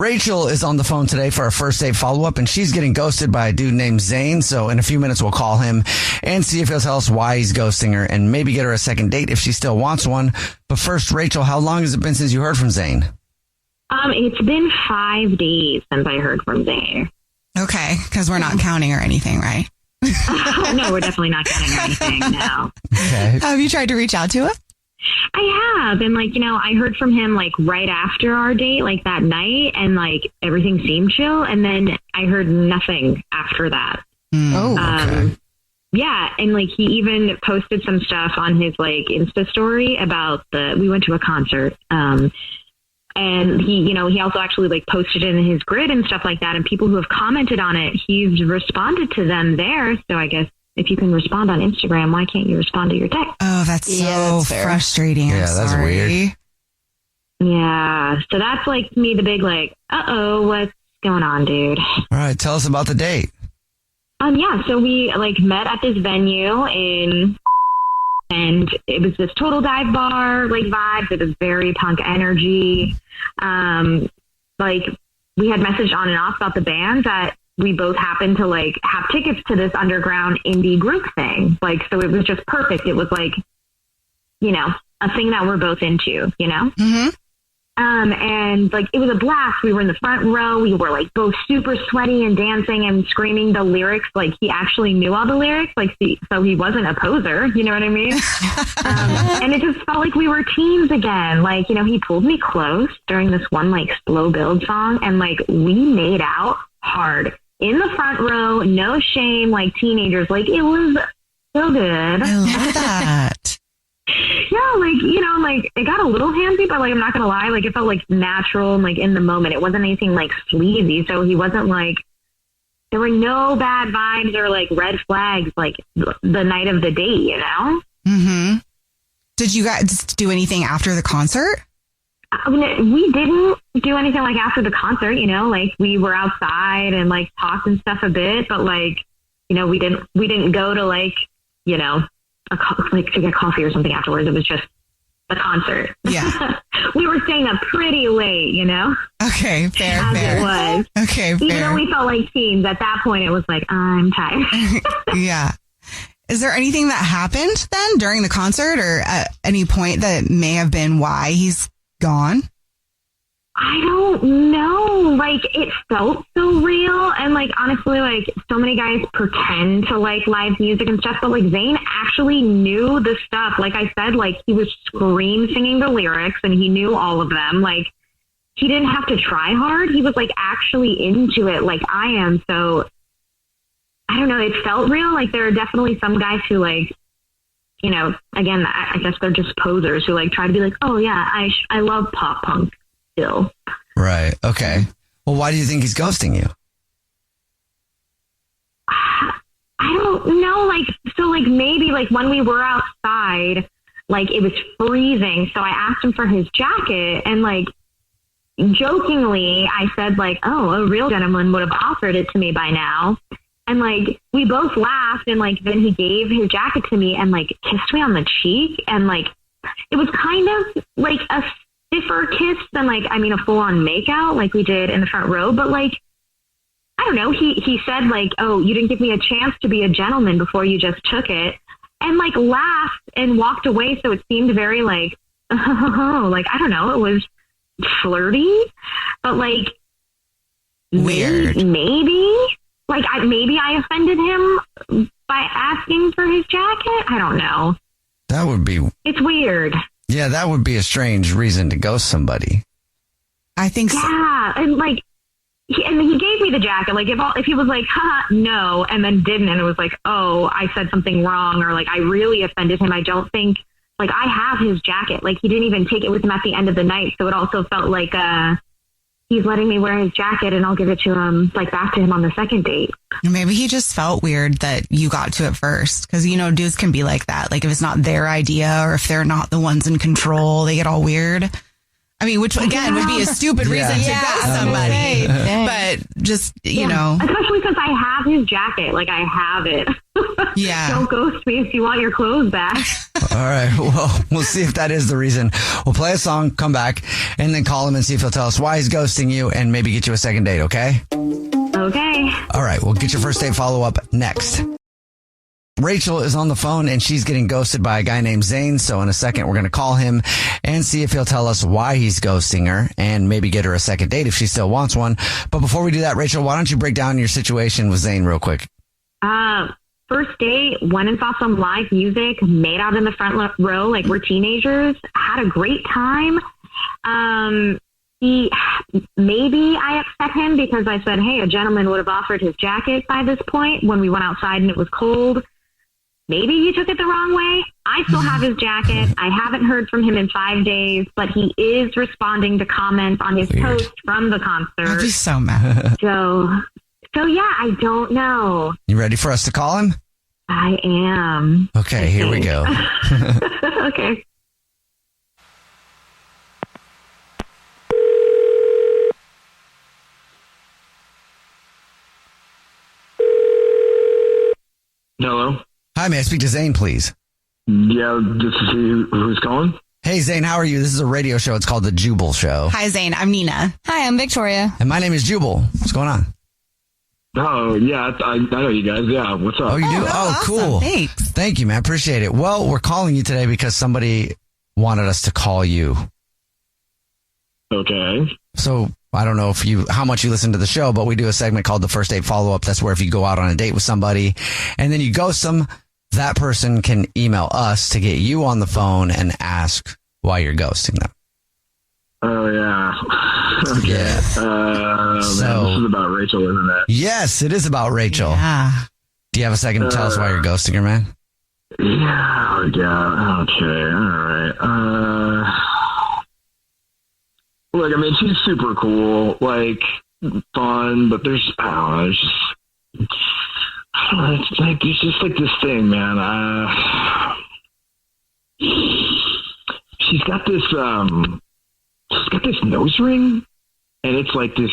Rachel is on the phone today for our first date follow-up, and she's getting ghosted by a dude named Zane. So in a few minutes, we'll call him and see if he'll tell us why he's ghosting her and maybe get her a second date if she still wants one. But first, Rachel, how long has it been since you heard from Zane? It's been 5 days since I heard from Zane. Okay, because we're not counting or anything, right? No, we're definitely not counting or anything, no. Okay. Have you tried to reach out to him? I have. And I heard from him right after our date, that night, and everything seemed chill. And then I heard nothing after that. Oh, okay. Yeah. And he even posted some stuff on his Insta story about we went to a concert. And he also actually posted it in his grid and stuff like that. And people who have commented on it, he's responded to them there. So I guess if you can respond on Instagram, why can't you respond to your text? Oh, that's so frustrating. Yeah, that's weird. Yeah. So that's to me the big uh-oh, what's going on, dude? All right, tell us about the date. Yeah, so we met at this venue and it was this total dive bar vibes. It was very punk energy. We had messaged on and off about the band that we both happened to have tickets to this underground indie group thing. So it was just perfect. It was a thing that we're both into, Mm-hmm. And it was a blast. We were in the front row. We were both super sweaty and dancing and screaming the lyrics. He actually knew all the lyrics. So he wasn't a poser. You know what I mean? And it just felt like we were teens again. He pulled me close during this one slow build song, and we made out hard in the front row. No shame, teenagers. It was so good. I love that. Yeah, it got a little handsy, but I'm not gonna lie, it felt natural and in the moment. It wasn't anything sleazy, so he wasn't there were no bad vibes or red flags the night of the date, Mm-hmm. Did you guys do anything after the concert? We didn't do anything after the concert, we were outside and talked and stuff a bit, but we didn't go to to get coffee or something afterwards. It was just the concert. Yeah. We were staying up pretty late, Okay, fair. It was. Okay, fair. Even though we felt like teens, at that point it was I'm tired. Yeah. Is there anything that happened then during the concert or at any point that may have been why he's gone? I don't know. It felt so real. And honestly, so many guys pretend to live music and stuff, but Zane actually knew the stuff. I said, he was scream singing the lyrics and he knew all of them. He didn't have to try hard. He was actually into it I am. So I don't know. It felt real. There are definitely some guys who again, I guess they're just posers who try to be oh yeah, I love pop punk still. Right. Okay. Well, why do you think he's ghosting you? I don't know. So maybe when we were outside, it was freezing. So I asked him for his jacket and jokingly I said oh, a real gentleman would have offered it to me by now. And we both laughed and then he gave his jacket to me and kissed me on the cheek. And it was kind of a stiffer kiss than a full on makeout we did in the front row. But I don't know. He said oh, you didn't give me a chance to be a gentleman before you just took it, and laughed and walked away. So it seemed very I don't know. It was flirty, but weird. Maybe maybe I offended him by asking for his jacket. I don't know. That would be. It's weird. Yeah, that would be a strange reason to ghost somebody. I think so. Yeah, and he gave me the jacket. If he was haha, no, and then didn't, and it was oh, I said something wrong, or I really offended him. I don't think I have his jacket. He didn't even take it with him at the end of the night, so it also felt he's letting me wear his jacket, and I'll give it to him back to him on the second date. Maybe he just felt weird that you got to it first. Because, dudes can be like that. If it's not their idea or if they're not the ones in control, they get all weird. I mean, which again would be a stupid reason to ghost somebody. But just, you know. Especially since I have his jacket. Like, I have it. Yeah. Don't ghost me if you want your clothes back. All right. Well, we'll see if that is the reason. We'll play a song, come back, and then call him and see if he'll tell us why he's ghosting you and maybe get you a second date, okay? Okay. All right. We'll get your first date follow-up next. Rachel is on the phone and she's getting ghosted by a guy named Zane. So in a second, we're going to call him and see if he'll tell us why he's ghosting her and maybe get her a second date if she still wants one. But before we do that, Rachel, why don't you break down your situation with Zane real quick? First date, went and saw some live music, made out in the front row like we're teenagers, had a great time. Maybe I upset him because I said, hey, a gentleman would have offered his jacket by this point when we went outside and it was cold. Maybe he took it the wrong way. I still have his jacket. I haven't heard from him in 5 days, but he is responding to comments on his post from the concert. I'd be so mad. So yeah, I don't know. You ready for us to call him? I am. Okay, here we go. Okay. Hello? Hi, may I speak to Zane, please? Yeah, this is who's calling? Hey, Zane, how are you? This is a radio show. It's called The Jubal Show. Hi, Zane. I'm Nina. Hi, I'm Victoria. And my name is Jubal. What's going on? Oh, yeah, I know you guys. Yeah, what's up? Oh, you do? Oh, awesome. cool. Thanks. Thank you, man. Appreciate it. Well, we're calling you today because somebody wanted us to call you. Okay. So I don't know how much you listen to the show, but we do a segment called the First Date Follow-Up. That's where if you go out on a date with somebody and then you ghost them, that person can email us to get you on the phone and ask why you're ghosting them. Oh, yeah. Okay. Yeah. Man, this is about Rachel, isn't it? Yes, it is about Rachel. Yeah. Do you have a second to tell us why you're ghosting her, man? Yeah. Okay. All right. Look, I mean, she's super cool, like, fun, but there's just like this thing, man. She's got this nose ring, and it's like this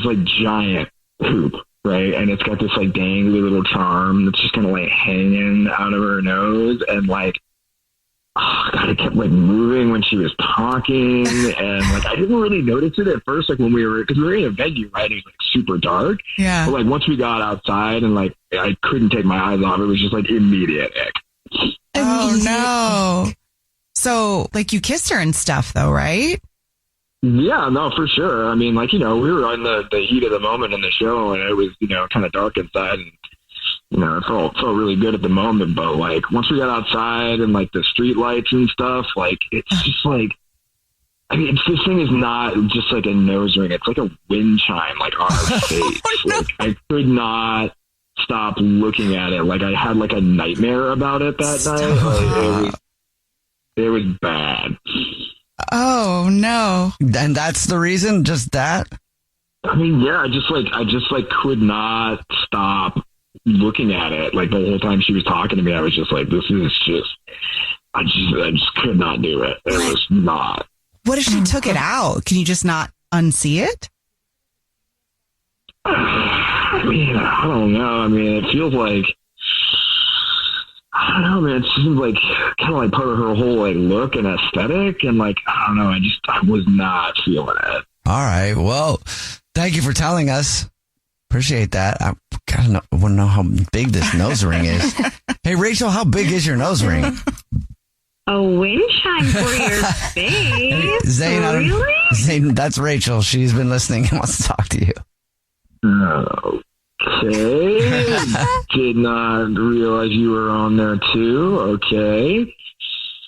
like giant hoop, right? And it's got this like dangly little charm that's just kind of like hanging out of her nose, and like, oh God, it kept like moving when she was talking, and like I didn't really notice it at first, like when because we were in a venue, right? It was like super dark. Yeah. But like once we got outside and like I couldn't take my eyes off, it was just like immediate ick. Oh no. So like you kissed her and stuff though, right? Yeah, no, for sure. I mean, like, you know, we were in the heat of the moment in the show, and it was, you know, kind of dark inside, and you know, it felt really good at the moment, but like once we got outside and like the street lights and stuff, like it's just like, I mean, this thing is not just like a nose ring; it's like a wind chime, like on her face. No. Like I could not stop looking at it. Like I had like a nightmare about it that night. Like, it was bad. Oh no! And that's the reason? Just that? I mean, yeah, I just could not stop looking at it. Like the whole time she was talking to me, I was just like, this is just, I just could not do it. It was not. What if she took it out? Can you just not unsee it? I mean, I don't know. I mean, it feels like, I don't know, man. It seems like kind of like part of her whole like look and aesthetic, and like I don't know. I was not feeling it. All right. Well, thank you for telling us. Appreciate that. I want to know how big this nose ring is. Hey, Rachel, how big is your nose ring? A wind chime for your face. Zane, really? Zane, that's Rachel. She's been listening and wants to talk to you. Okay. Did not realize you were on there too. Okay.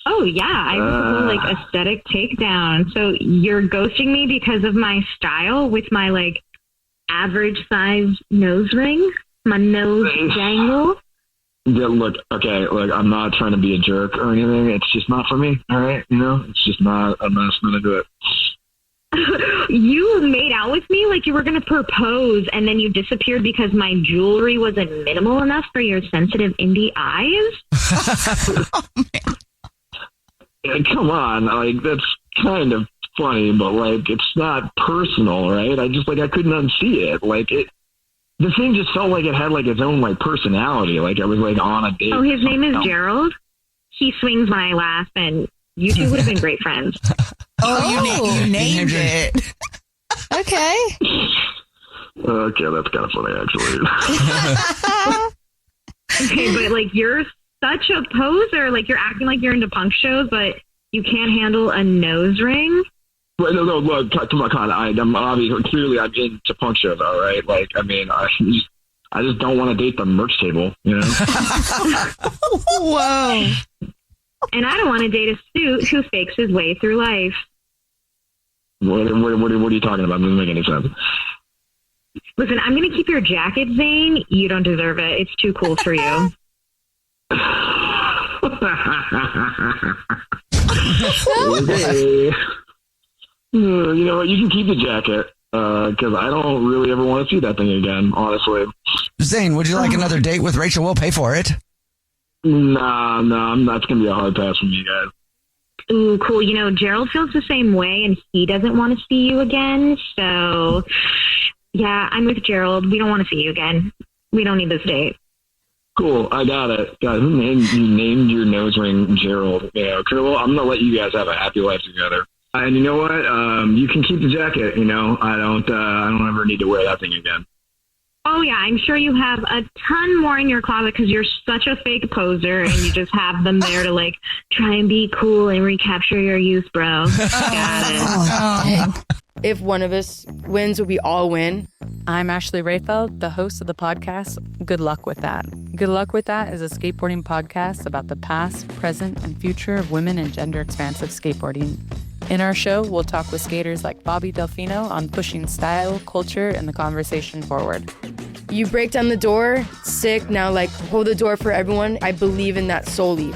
Oh yeah, I was a whole like aesthetic takedown. So you're ghosting me because of my style with my like average size nose ring, my nose dangle. Yeah, look, okay, look, I'm not trying to be a jerk or anything. It's just not for me. All right, you know, it's just not. I'm not going to do it. You made out with me like you were going to propose, and then you disappeared because my jewelry wasn't minimal enough for your sensitive indie eyes. Oh, man. Come on, like that's kind of funny, but like, it's not personal, right? I couldn't unsee it. Like the thing just felt like it had like its own like personality. Like I was like on a date. Oh, his name is Gerald. He swings when I laugh, and you two would have been great friends. You named it. Okay. Okay, that's kind of funny, actually. Okay, but like you're such a poser. Like you're acting like you're into punk shows, but you can't handle a nose ring. But no, look, come on. I'm obviously clearly I'm into punk shows, all right. Like, I mean, I just don't want to date the merch table, you know. Whoa. And I don't want to date a suit who fakes his way through life. What are you talking about? It doesn't make any sense. Listen, I'm going to keep your jacket, Zane. You don't deserve it. It's too cool for you. Okay. You know what? You can keep the jacket because I don't really ever want to see that thing again, honestly. Zane, would you like another date with Rachel? We'll pay for it. Nah, that's going to be a hard pass from you guys. Ooh, cool. You know, Gerald feels the same way, and he doesn't want to see you again. So, yeah, I'm with Gerald. We don't want to see you again. We don't need this date. Cool, I got it. God, you named your nose ring Gerald. Yeah, okay, well, I'm going to let you guys have a happy life together. And you know what? You can keep the jacket, you know. I don't ever need to wear that thing again. Oh, yeah, I'm sure you have a ton more in your closet because you're such a fake poser and you just have them there to, like, try and be cool and recapture your youth, bro. Got it. If one of us wins, we all win. I'm Ashley Rayfeld, the host of the podcast Good Luck With That. Good Luck With That is a skateboarding podcast about the past, present, and future of women and gender-expansive skateboarding. In our show, we'll talk with skaters like Bobby Delfino on pushing style, culture, and the conversation forward. You break down the door, sick, now like hold the door for everyone. I believe in that solely.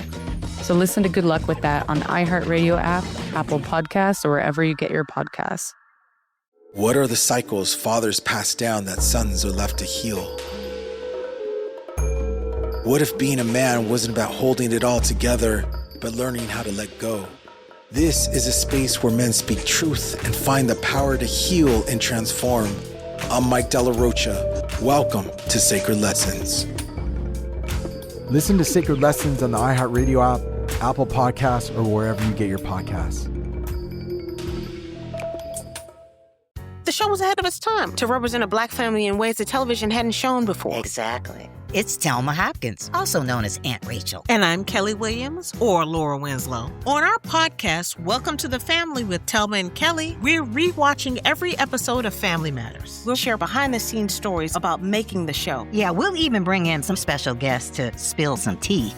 So listen to Good Luck With That on the iHeartRadio app, Apple Podcasts, or wherever you get your podcasts. What are the cycles fathers pass down that sons are left to heal? What if being a man wasn't about holding it all together, but learning how to let go? This is a space where men speak truth and find the power to heal and transform. I'm Mike Della Rocha. Welcome to Sacred Lessons. Listen to Sacred Lessons on the iHeartRadio app, Apple Podcasts, or wherever you get your podcasts. The show was ahead of its time to represent a Black family in ways that television hadn't shown before. Exactly. It's Thelma Hopkins, also known as Aunt Rachel. And I'm Kelly Williams, or Laura Winslow. On our podcast, Welcome to the Family with Thelma and Kelly, we're rewatching every episode of Family Matters. We'll share behind-the-scenes stories about making the show. Yeah, we'll even bring in some special guests to spill some tea.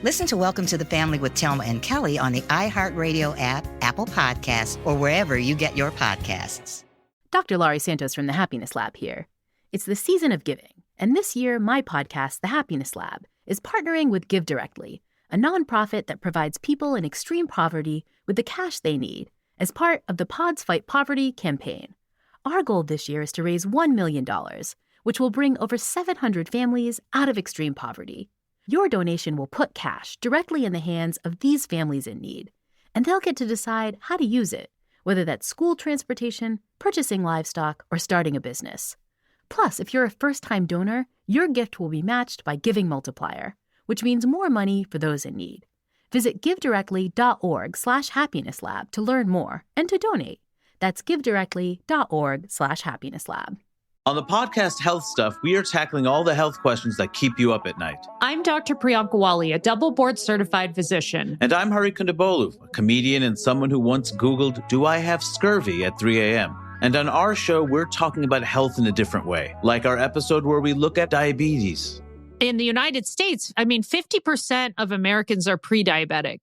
Listen to Welcome to the Family with Thelma and Kelly on the iHeartRadio app, Apple Podcasts, or wherever you get your podcasts. Dr. Laurie Santos from the Happiness Lab here. It's the season of giving, and this year, my podcast, The Happiness Lab, is partnering with Give Directly, a nonprofit that provides people in extreme poverty with the cash they need as part of the Pods Fight Poverty campaign. Our goal this year is to raise $1 million, which will bring over 700 families out of extreme poverty. Your donation will put cash directly in the hands of these families in need, and they'll get to decide how to use it, whether that's school transportation, purchasing livestock, or starting a business. Plus, if you're a first-time donor, your gift will be matched by Giving Multiplier, which means more money for those in need. Visit givedirectly.org/happinesslab to learn more and to donate. That's givedirectly.org/happinesslab. On the podcast Health Stuff, we are tackling all the health questions that keep you up at night. I'm Dr. Priyanka Wali, a double board-certified physician. And I'm Hari Kondabolu, a comedian and someone who once Googled, "Do I have scurvy?" at 3 a.m. And on our show, we're talking about health in a different way, like our episode where we look at diabetes. In the United States, 50% of Americans are pre-diabetic.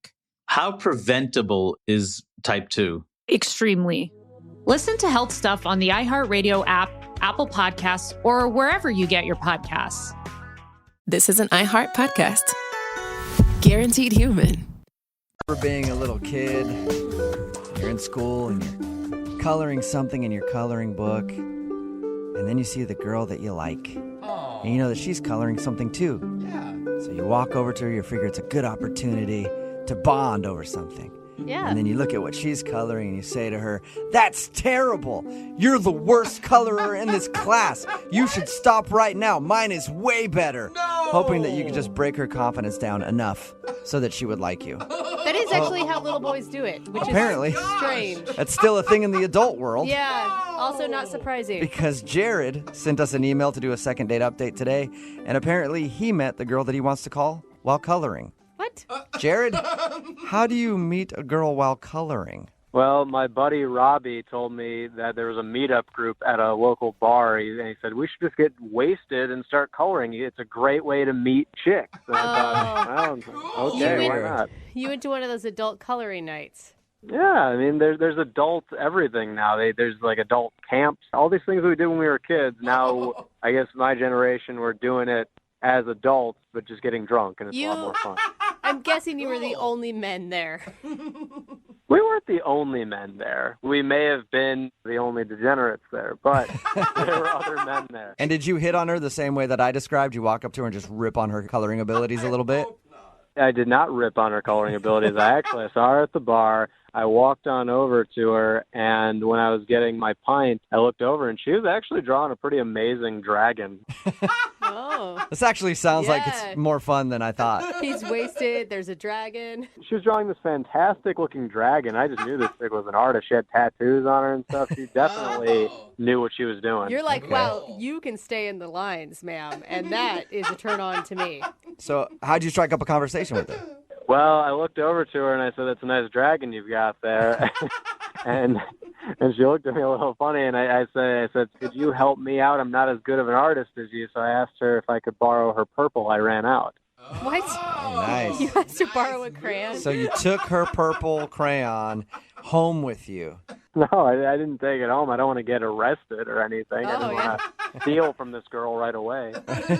How preventable is type 2? Extremely. Listen to Health Stuff on the iHeartRadio app, Apple Podcasts, or wherever you get your podcasts. This is an iHeart podcast. Guaranteed human. For being a little kid, you're in school and you're coloring something in your coloring book, and then you see the girl that you like. And you know that she's coloring something too. Yeah. So you walk over to her, you figure it's a good opportunity to bond over something. Yeah. And then you look at what she's coloring and you say to her, "That's terrible. You're the worst colorer in this class. You should stop right now. Mine is way better." Hoping that you could just break her confidence down enough so that she would like you. That is actually how little boys do it, which Apparently. is strange. That's still a thing in the adult world. Yeah, also not surprising. Because Jared sent us an email to do a second date update today, and apparently he met the girl that he wants to call while coloring. What? Jared, how do you meet a girl while coloring? Well, my buddy Robbie told me that there was a meetup group at a local bar, and he said, we should just get wasted and start coloring. It's a great way to meet chicks. And I thought, well, okay, why not? You went to one of those adult coloring nights. Yeah, I mean, there's adult everything now. There's like adult camps, all these things we did when we were kids. Now, I guess my generation, we're doing it as adults, but just getting drunk, and it's a lot more fun. I'm guessing you were the only men there. We weren't the only men there. We may have been the only degenerates there, but there were other men there. And did you hit on her the same way that I described? You walk up to her and just rip on her coloring abilities a little bit? I did not rip on her coloring abilities. I saw her at the bar. I walked on over to her, and when I was getting my pint, I looked over, and she was actually drawing a pretty amazing dragon. Oh. This actually sounds like it's more fun than I thought. He's wasted. There's a dragon. She was drawing this fantastic-looking dragon. I just knew this chick was an artist. She had tattoos on her and stuff. She definitely knew what she was doing. You're like, wow, you can stay in the lines, ma'am, and that is a turn-on to me. So how'd you strike up a conversation with her? Well, I looked over to her and I said, "That's a nice dragon you've got there." and she looked at me a little funny, and I said, "Could you help me out? I'm not as good of an artist as you." So I asked her if I could borrow her purple. I ran out. What? Oh, nice. You asked to borrow a crayon? So you took her purple crayon home with you. No, I didn't take it home. I don't want to get arrested or anything. I didn't want to steal from this girl right away.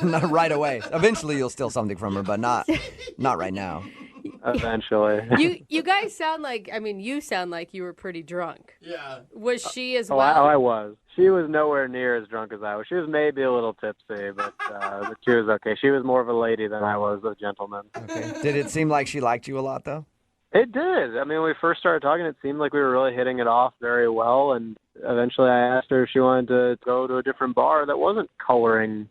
Not right away. Eventually you'll steal something from her, but not right now. Eventually. You guys sound like, you sound like you were pretty drunk. Yeah. Was she as well? I was. She was nowhere near as drunk as I was. She was maybe a little tipsy, but she was okay. She was more of a lady than I was a gentleman. Okay. Did it seem like she liked you a lot, though? It did. I mean, when we first started talking, it seemed like we were really hitting it off very well, and eventually I asked her if she wanted to go to a different bar that wasn't coloring.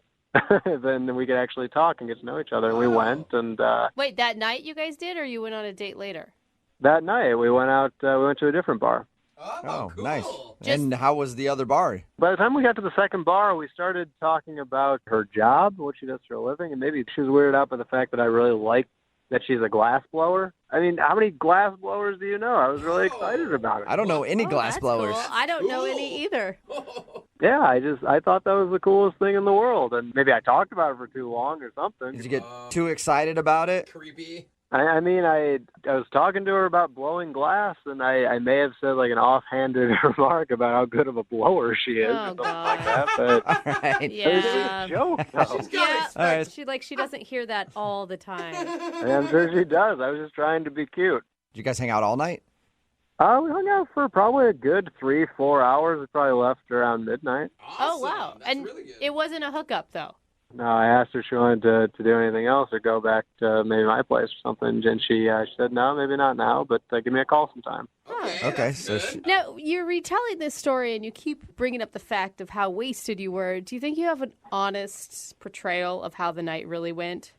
Then we could actually talk and get to know each other. And we went, and wait, that night you guys did, or you went on a date later? That night we went out. We went to a different bar. Oh, cool. Nice. And how was the other bar? By the time we got to the second bar, we started talking about her job, what she does for a living, and maybe she was weirded out by the fact that I really liked that she's a glass blower. I mean, how many glass blowers do you know? I was really excited about it. I don't know any glass blowers. Cool. I don't know any either. Yeah, I thought that was the coolest thing in the world, and maybe I talked about it for too long or something. Did you get too excited about it? Creepy. I mean, I was talking to her about blowing glass, and I may have said like an offhanded remark about how good of a blower she is, or something like that. But all right. Yeah. It was a joke, though. Yeah, but she doesn't hear that all the time. I'm sure she does. I was just trying to be cute. Did you guys hang out all night? We hung out for probably a good 3-4 hours. We probably left around midnight. Awesome. Oh, wow. That's and really good. It wasn't a hookup, though. No, I asked her if she wanted to do anything else or go back to maybe my place or something, and she said, no, maybe not now, but give me a call sometime. Okay. So now, you're retelling this story, and you keep bringing up the fact of how wasted you were. Do you think you have an honest portrayal of how the night really went?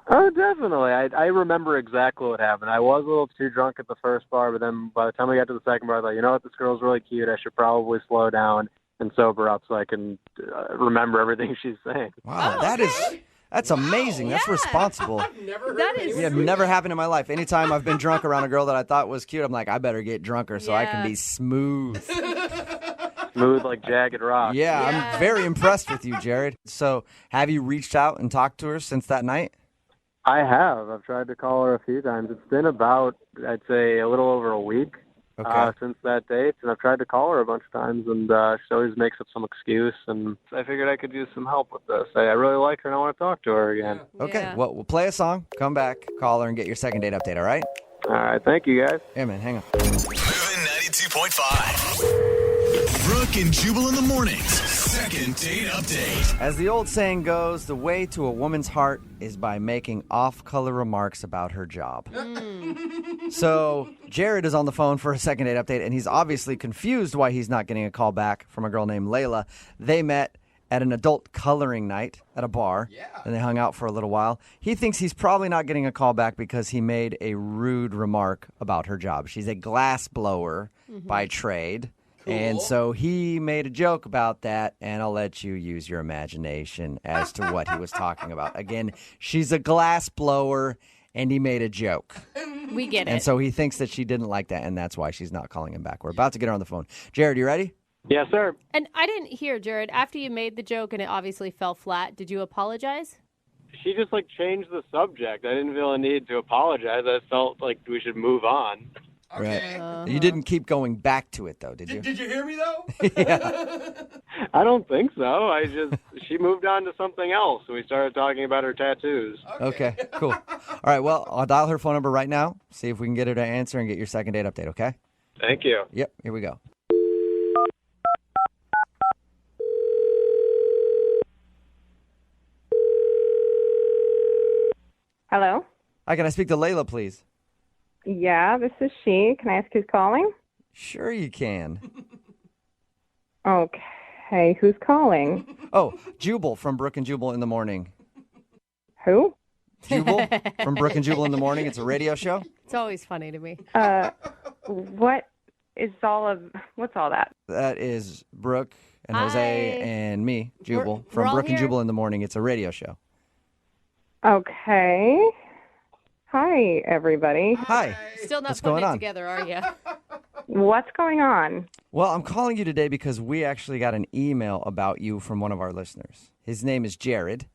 Oh, definitely. I remember exactly what happened. I was a little too drunk at the first bar, but then by the time we got to the second bar, I thought, you know what, this girl's really cute. I should probably slow down and sober up so I can remember everything she's saying. Wow, that's amazing. That's responsible. I've never heard That of is- Yeah, never happened in my life. Anytime I've been drunk around a girl that I thought was cute, I'm like, I better get drunker so I can be smooth. Smooth like jagged rock. Yeah, I'm very impressed with you, Jared. So have you reached out and talked to her since that night? I have. I've tried to call her a few times. It's been about, I'd say, a little over a week since that date, and I've tried to call her a bunch of times, and she always makes up some excuse, and I figured I could use some help with this. I really like her, and I want to talk to her again. Okay, Yeah. well, we'll play a song, come back, call her, and get your second date update, all right? All right, thank you, guys. Yeah, man, hang on. Moving 92.5. Brooke and Jubal in the mornings. second date update. As the old saying goes, the way to a woman's heart is by making off-color remarks about her job. So Jared is on the phone for a second date update, and he's obviously confused why he's not getting a call back from a girl named Layla. They met at an adult coloring night at a bar, and they hung out for a little while. He thinks he's probably not getting a call back because he made a rude remark about her job. She's a glass blower by trade. And so he made a joke about that, and I'll let you use your imagination as to what he was talking about. Again, she's a glass blower, and he made a joke. We get it. And so he thinks that she didn't like that, and that's why she's not calling him back. We're about to get her on the phone. Jared, you ready? Yes, sir. And I didn't hear, Jared, after you made the joke and it obviously fell flat, did you apologize? She just changed the subject. I didn't feel a need to apologize. I felt like we should move on. Okay. Right. You didn't keep going back to it, though, did you? Did you hear me, though? Yeah. I don't think so. She moved on to something else. We started talking about her tattoos. Okay, cool. All right, well, I'll dial her phone number right now, see if we can get her to answer and get your second date update, okay? Thank you. Yep, here we go. Hello? Hi, can I speak to Layla, please? Yeah, this is she. Can I ask who's calling? Sure you can. Okay, who's calling? Oh, Jubal from Brooke and Jubal in the Morning. Who? Jubal from Brooke and Jubal in the Morning. It's a radio show. It's always funny to me. What's all that? That is Brooke and Jose and me, Jubal, We're from all Brooke and here. Jubal in the Morning. It's a radio show. Okay. Hi, everybody. Hi. Still not What's putting going it on? together, are you? What's going on? Well, I'm calling you today because we actually got an email about you from one of our listeners. His name is Jared.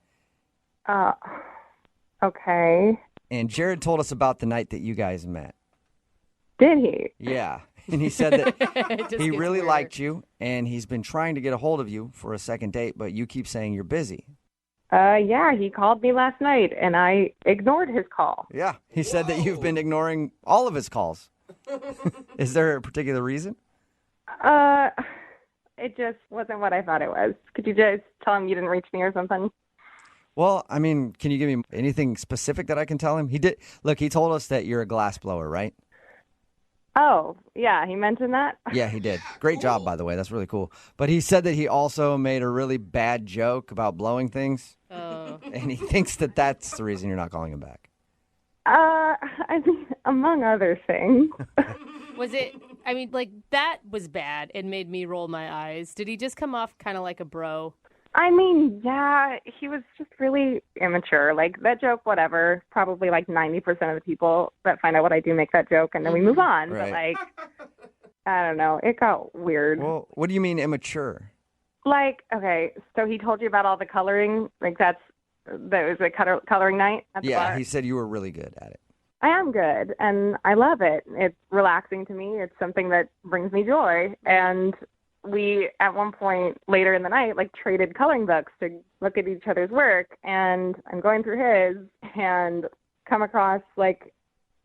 Okay. And Jared told us about the night that you guys met. Did he? Yeah. And he said that It just he gets really weirder. liked you, and he's been trying to get a hold of you for a second date, but you keep saying you're busy. Yeah, he called me last night, and I ignored his call. Yeah. He said that you've been ignoring all of his calls. Is there a particular reason? It just wasn't what I thought it was. Could you just tell him you didn't reach me or something? Well, I mean, can you give me anything specific that I can tell him? He told us that you're a glass blower, right? Oh, yeah, he mentioned that? Yeah, he did. Great job, by the way. That's really cool. But he said that he also made a really bad joke about blowing things. Oh. And he thinks that that's the reason you're not calling him back. I mean, among other things. Was it, that was bad and made me roll my eyes. Did he just come off kind of like a bro? I mean, yeah, he was just really immature. That joke, whatever, probably 90% of the people that find out what I do make that joke, and then we move on. Right. But, I don't know. It got weird. Well, what do you mean immature? Okay, so he told you about all the coloring? That was a coloring night at the bar? Yeah, he said you were really good at it. I am good, and I love it. It's relaxing to me. It's something that brings me joy. And we, at one point later in the night, traded coloring books to look at each other's work. And I'm going through his and come across,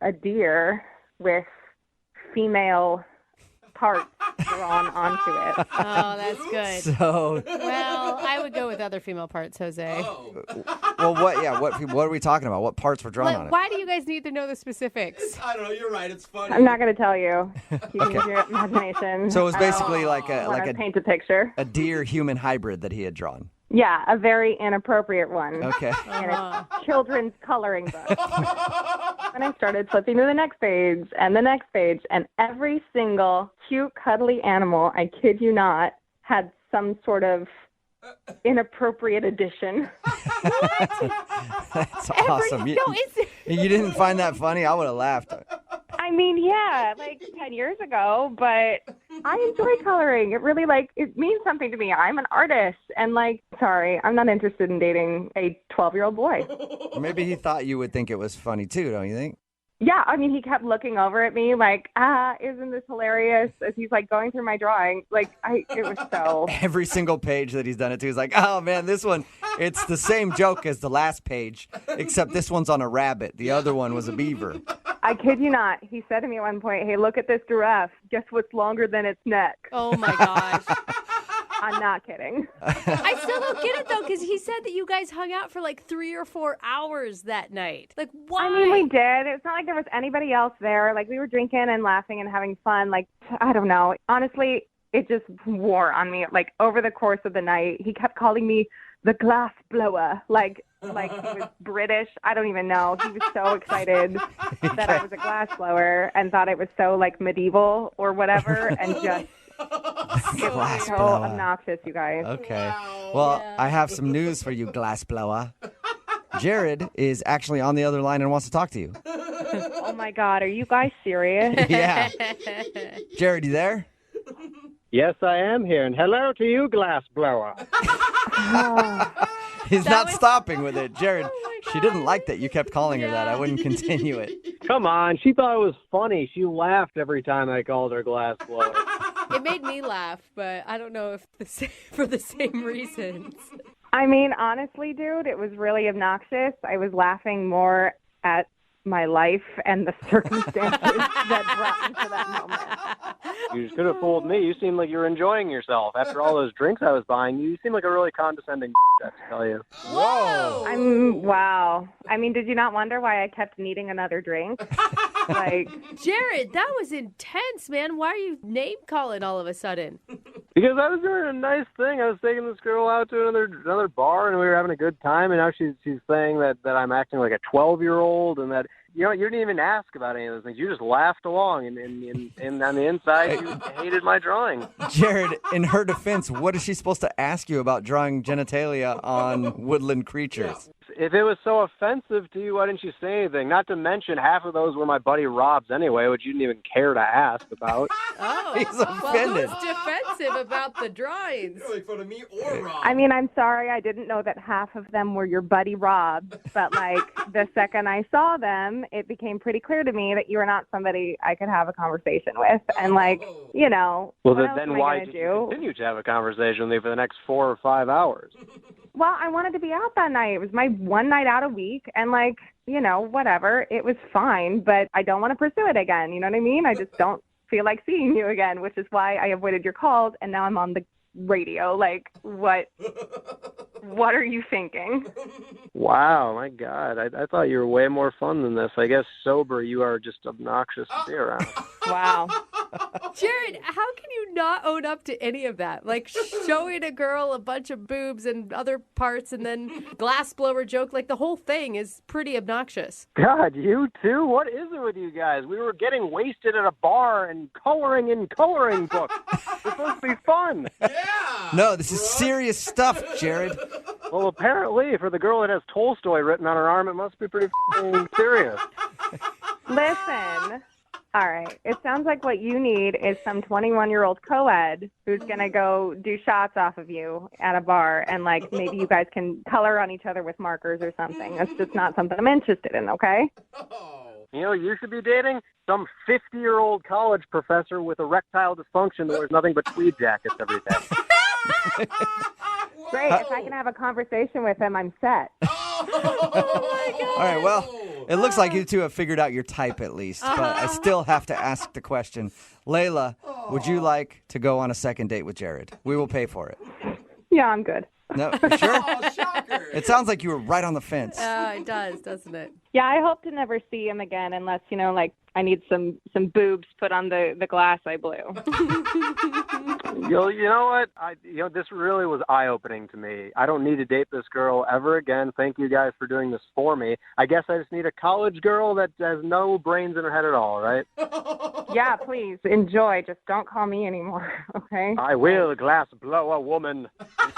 a deer with female parts drawn onto it. Oh, that's good. So, Well, I would go with other female parts, Jose. well, what are we talking about? What parts were drawn on it? Why do you guys need to know the specifics? I don't know. You're right. It's funny. I'm not going to tell you. You can use your imagination. So it was basically I wanna paint a picture. a deer-human hybrid that he had drawn. Yeah, a very inappropriate one. Okay. And it's children's coloring book. And I started flipping to the next page and the next page, and every single cute, cuddly animal, I kid you not, had some sort of inappropriate addition. That's awesome. You didn't find that funny? I would have laughed. I mean, yeah, 10 years ago, but I enjoy coloring. It really, it means something to me. I'm an artist, and, sorry, I'm not interested in dating a 12-year-old boy. Maybe he thought you would think it was funny, too, don't you think? Yeah, I mean, he kept looking over at me isn't this hilarious? As he's, going through my drawing. It was so... Every single page that he's done it to, he's like, oh, man, this one, it's the same joke as the last page, except this one's on a rabbit. The other one was a beaver. I kid you not. He said to me at one point, hey, look at this giraffe. Guess what's longer than its neck? Oh, my gosh. I'm not kidding. I still don't get it, though, because he said that you guys hung out for like 3 or 4 hours that night. Like, why? I mean, we did. It's not like there was anybody else there. Like, we were drinking and laughing and having fun. Like, I don't know. Honestly, it just wore on me. Like, over the course of the night, he kept calling me the glass blower. Like he was British. I don't even know. He was so excited that I was a glass blower and thought it was so, like, medieval or whatever. And just, it was so obnoxious, you guys. Okay. Well, I have some news for you, glass blower. Jared is actually on the other line and wants to talk to you. Oh, my God. Are you guys serious? Yeah. Jared, you there? Yes, I am here. And hello to you, glass blower. He's not stopping with it. Jared, she didn't like that you kept calling her that. I wouldn't continue it. Come on. She thought it was funny. She laughed every time I called her glass blower. It made me laugh, but I don't know if for the same reasons. I mean, honestly, dude, it was really obnoxious. I was laughing more at my life and the circumstances that brought me to that moment. You could have fooled me. You seemed like you were enjoying yourself. After all those drinks I was buying, you seemed like a really condescending I have to tell you. Whoa! Wow. I mean, did you not wonder why I kept needing another drink? Like, Jared, that was intense, man. Why are you name calling all of a sudden? Because I was doing a nice thing. I was taking this girl out to another bar, and we were having a good time. And now she's saying that I'm acting like a 12-year-old, and that you didn't even ask about any of those things. You just laughed along, and on the inside, you hated my drawing. Jared, in her defense, what is she supposed to ask you about drawing genitalia on woodland creatures? If it was so offensive to you, why didn't you say anything? Not to mention, half of those were my buddy Rob's anyway, which you didn't even care to ask about. Oh, he's offended. Well, who's defensive about the drawings? You're like fun of me or Rob. I mean, I'm sorry. I didn't know that half of them were your buddy Rob. But, like, the second I saw them, it became pretty clear to me that you were not somebody I could have a conversation with. And, like, Well, what else then am I why gonna did do? you continue to have a conversation with me for the next 4 or 5 hours? Well, I wanted to be out that night. It was my one night out a week. And, like, whatever. It was fine. But I don't want to pursue it again. You know what I mean? I just don't feel like seeing you again, which is why I avoided your calls. And now I'm on the radio. Like, what are you thinking? Wow, my God. I thought you were way more fun than this. I guess sober you are just obnoxious to be around. Wow. Jared, how can you not own up to any of that? Like showing a girl a bunch of boobs and other parts and then glass blower joke, like the whole thing is pretty obnoxious. God, you too? What is it with you guys? We were getting wasted at a bar and coloring in coloring books. It's supposed to be fun. No, this is serious stuff, Jared. Well, apparently, for the girl that has Tolstoy written on her arm, it must be pretty serious. Listen. All right. It sounds like what you need is some 21-year-old co-ed who's going to go do shots off of you at a bar, and, like, maybe you guys can color on each other with markers or something. That's just not something I'm interested in, okay? You should be dating some 50-year-old college professor with erectile dysfunction that wears nothing but tweed jackets every day. Great. If I can have a conversation with him, I'm set. All right, well, it looks like you two have figured out your type at least, but I still have to ask the question. Layla, would you like to go on a second date with Jared? We will pay for it. Yeah, I'm good. No, sure? It sounds like you were right on the fence. It does, doesn't it? Yeah, I hope to never see him again unless, like, I need some boobs put on the glass I blew. You know what? This really was eye-opening to me. I don't need to date this girl ever again. Thank you guys for doing this for me. I guess I just need a college girl that has no brains in her head at all, right? Yeah, please, enjoy. Just don't call me anymore, okay? I will, glass blower woman.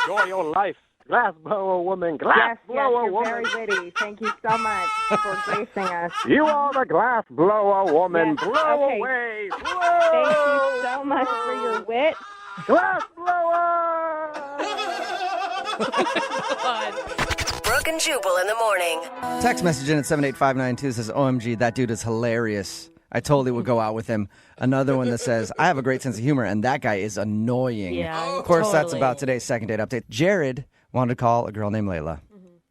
Enjoy your life. Glass blower woman. Glass blower woman. Yes, you're very witty. Thank you so much for gracing us. You are the glass blower woman. Yes, Blow okay. away. Thank you so much for your wit. Glass blower! Brooke and Jubal in the morning. Text message in at 78592 says, OMG, that dude is hilarious. I totally would go out with him. Another one that says, I have a great sense of humor, and that guy is annoying. Yeah, of course, that's totally. about today's second date update. Jared wanted to call a girl named Layla.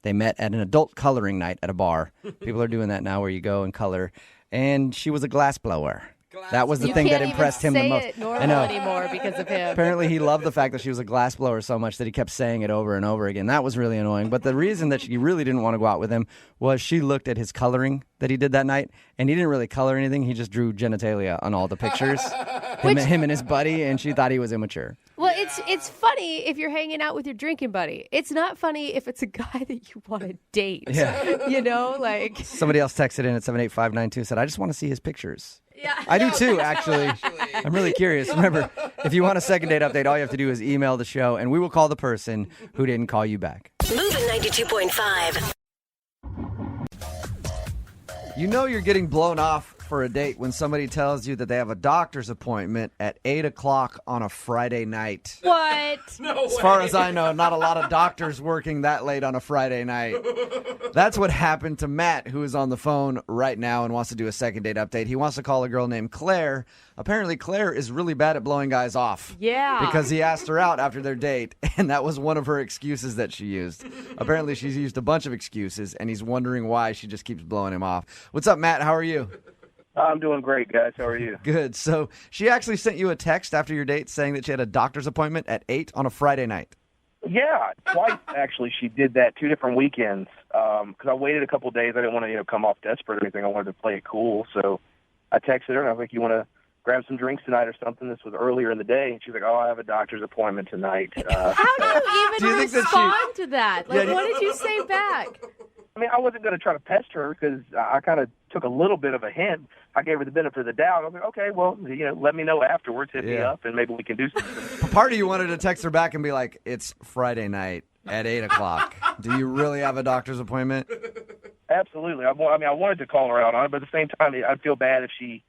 They met at an adult coloring night at a bar. People are doing that now where you go and color. And she was a glass blower. That was the thing that impressed him the most. You can't even say it normal anymore because of him. Apparently, he loved the fact that she was a glass blower so much that he kept saying it over and over again. That was really annoying. But the reason that she really didn't want to go out with him was she looked at his coloring that he did that night, and he didn't really color anything. He just drew genitalia on all the pictures, him and his buddy, and she thought he was immature. Well, it's funny if you're hanging out with your drinking buddy. It's not funny if it's a guy that you want to date. Yeah. You know, like... Somebody else texted in at 78592, said, I just want to see his pictures. Yeah. I do too, actually. I'm really curious. Remember, if you want a second date update, all you have to do is email the show, and we will call the person who didn't call you back. Moving 92.5. You know you're getting blown off for a date when somebody tells you that they have a doctor's appointment at 8 o'clock on a Friday night. What? As far as I know, not a lot of doctors working that late on a Friday night. That's what happened to Matt, who is on the phone right now and wants to do a second date update. He wants to call a girl named Claire. Apparently, Claire is really bad at blowing guys off. Yeah. Because he asked her out after their date, and that was one of her excuses that she used. Apparently, she's used a bunch of excuses, and he's wondering why she just keeps blowing him off. What's up, Matt? How are you? I'm doing great, guys. How are you? Good. So she actually sent you a text after your date saying that she had a doctor's appointment at 8 on a Friday night. Yeah, twice actually. She did that 2 different weekends because I waited a couple of days. I didn't want to come off desperate or anything. I wanted to play it cool. So I texted her, and I was like, you want to grab some drinks tonight or something? This was earlier in the day. And she's like, oh, I have a doctor's appointment tonight. How do you even respond to that? Like, what did you say back? I mean, I wasn't going to try to pester her because I kind of took a little bit of a hint. I gave her the benefit of the doubt. I was like, okay, well, let me know afterwards, hit me up, and maybe we can do something. Part of you wanted to text her back and be like, it's Friday night at 8 o'clock. Do you really have a doctor's appointment? Absolutely. I wanted to call her out on it, but at the same time, I'd feel bad if she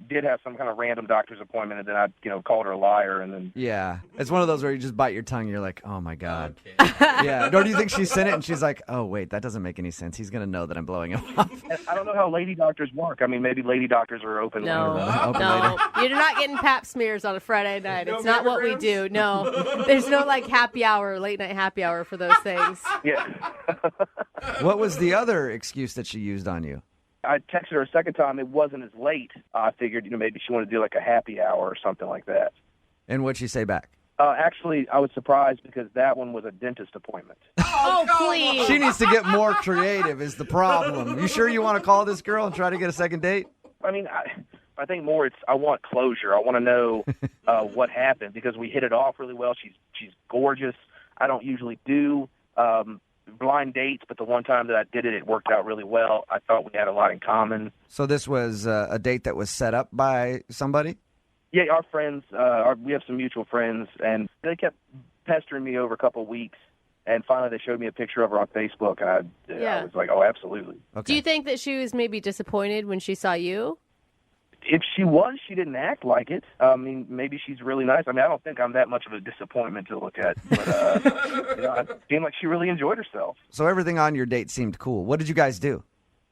did have some kind of random doctor's appointment, and then I, called her a liar, and then... Yeah. It's one of those where you just bite your tongue, you're like, oh, my God. Yeah. Or do you think she sent it, and she's like, oh, wait, that doesn't make any sense. He's going to know that I'm blowing him off. I don't know how lady doctors work. I mean, maybe lady doctors are open later. No. You're not getting pap smears on a Friday night. It's not what we do. No. There's no, happy hour, late night happy hour for those things. Yeah. What was the other excuse that she used on you? I texted her a second time. It wasn't as late. I figured, maybe she wanted to do a happy hour or something like that. And what'd she say back? Actually, I was surprised because that one was a dentist appointment. Oh, please. She needs to get more creative is the problem. You sure you want to call this girl and try to get a second date? I mean, I think more I want closure. I want to know what happened because we hit it off really well. She's gorgeous. I don't usually do blind dates, but the one time that I did it, it worked out really well. I thought we had a lot in common. So this was a date that was set up by somebody? Yeah, our friends, we have some mutual friends, and they kept pestering me over a couple of weeks, and finally they showed me a picture of her on Facebook, and I was like, oh, absolutely. Okay. Do you think that she was maybe disappointed when she saw you? If she was, she didn't act like it. I mean, maybe she's really nice. I mean, I don't think I'm that much of a disappointment to look at. But, it seemed like she really enjoyed herself. So everything on your date seemed cool. What did you guys do?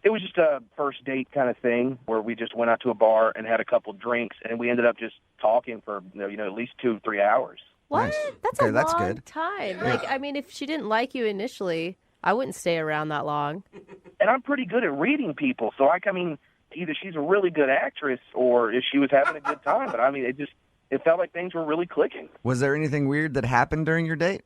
It was just a first date kind of thing where we just went out to a bar and had a couple drinks, and we ended up just talking for, at least 2 or 3 hours. What? Nice. That's okay, a that's long good. time. I mean, if she didn't like you initially, I wouldn't stay around that long. And I'm pretty good at reading people, so either she's a really good actress or if she was having a good time. But, I mean, it felt like things were really clicking. Was there anything weird that happened during your date?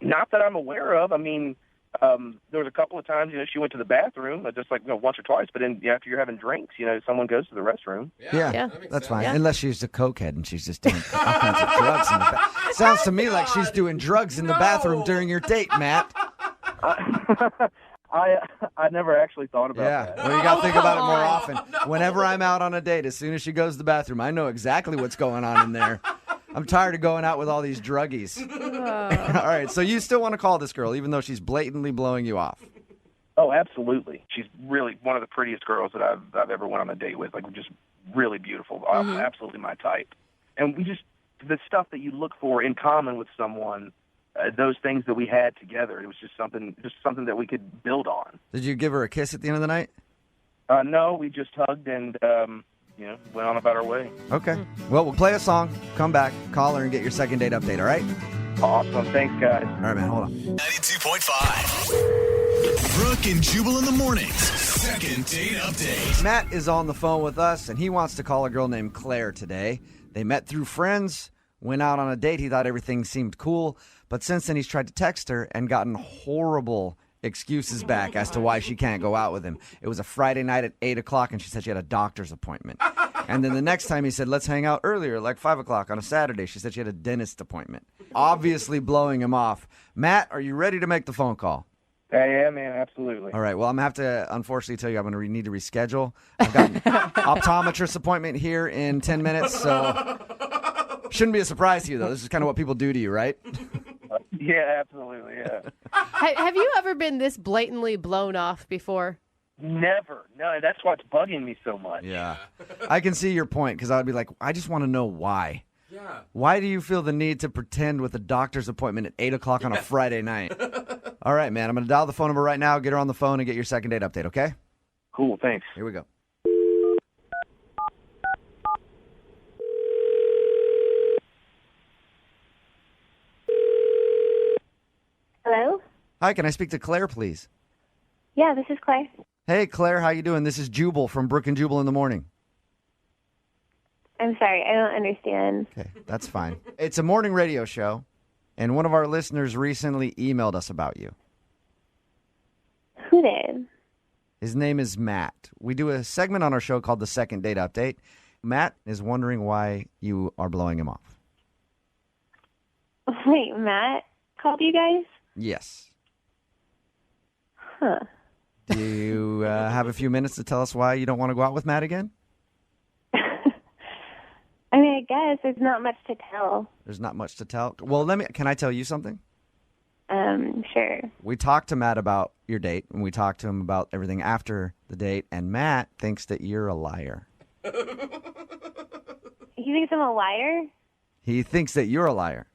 Not that I'm aware of. I mean, there was a couple of times, she went to the bathroom, just once or twice. But then after you're having drinks, someone goes to the restroom. Yeah, that's fine. Yeah. Unless she's a cokehead and she's just doing all kinds of drugs in the bathroom. Sounds to me like she's doing drugs in the bathroom during your date, Matt. I never actually thought about that. Well, you got to think about it more often. Whenever I'm out on a date, as soon as she goes to the bathroom, I know exactly what's going on in there. I'm tired of going out with all these druggies. All right, so you still want to call this girl, even though she's blatantly blowing you off? Oh, absolutely. She's really one of the prettiest girls that I've ever went on a date with. Just really beautiful. Absolutely my type. And the stuff that you look for in common with someone, those things that we had together, it was just something that we could build on. Did you give her a kiss at the end of the night? No, we just hugged and went on about our way. Okay. Well, we'll play a song, come back, call her, and get your second date update, all right? Awesome. Thanks, guys. All right, man, hold on. 92.5. Brooke and Jubal in the mornings. Second date update. Matt is on the phone with us, and he wants to call a girl named Claire today. They met through friends, went out on a date. He thought everything seemed cool, but since then he's tried to text her and gotten horrible excuses back as to why she can't go out with him. It was a Friday night at 8 o'clock, and she said she had a doctor's appointment. And then the next time he said, let's hang out earlier, like 5 o'clock on a Saturday. She said she had a dentist appointment. Obviously blowing him off. Matt, are you ready to make the phone call? I am, man, absolutely. All right, well, I'm going to have to, unfortunately, tell you I'm going to need to reschedule. I've got an optometrist appointment here in 10 minutes, so shouldn't be a surprise to you, though. This is kind of what people do to you, right? Yeah, absolutely, yeah. Have you ever been this blatantly blown off before? Never. No, that's what's bugging me so much. Yeah. I can see your point, because I would be like, I just want to know why. Yeah. Why do you feel the need to pretend with a doctor's appointment at 8 o'clock on a Friday night? All right, man. I'm going to dial the phone number right now, get her on the phone, and get your second date update, okay? Cool, thanks. Here we go. Hello? Hi, can I speak to Claire, please? Yeah, this is Claire. Hey, Claire, how you doing? This is Jubal from Brooke and Jubal in the morning. I'm sorry, I don't understand. Okay, that's fine. It's a morning radio show, and one of our listeners recently emailed us about you. Who did? His name is Matt. We do a segment on our show called the Second Date Update. Matt is wondering why you are blowing him off. Wait, Matt called you guys? Yes. Huh. Do you have a few minutes to tell us why you don't want to go out with Matt again? I mean, I guess there's not much to tell. There's not much to tell. Well, can I tell you something? Sure. We talked to Matt about your date, and we talked to him about everything after the date, and Matt thinks that you're a liar. He thinks I'm a liar? He thinks that you're a liar.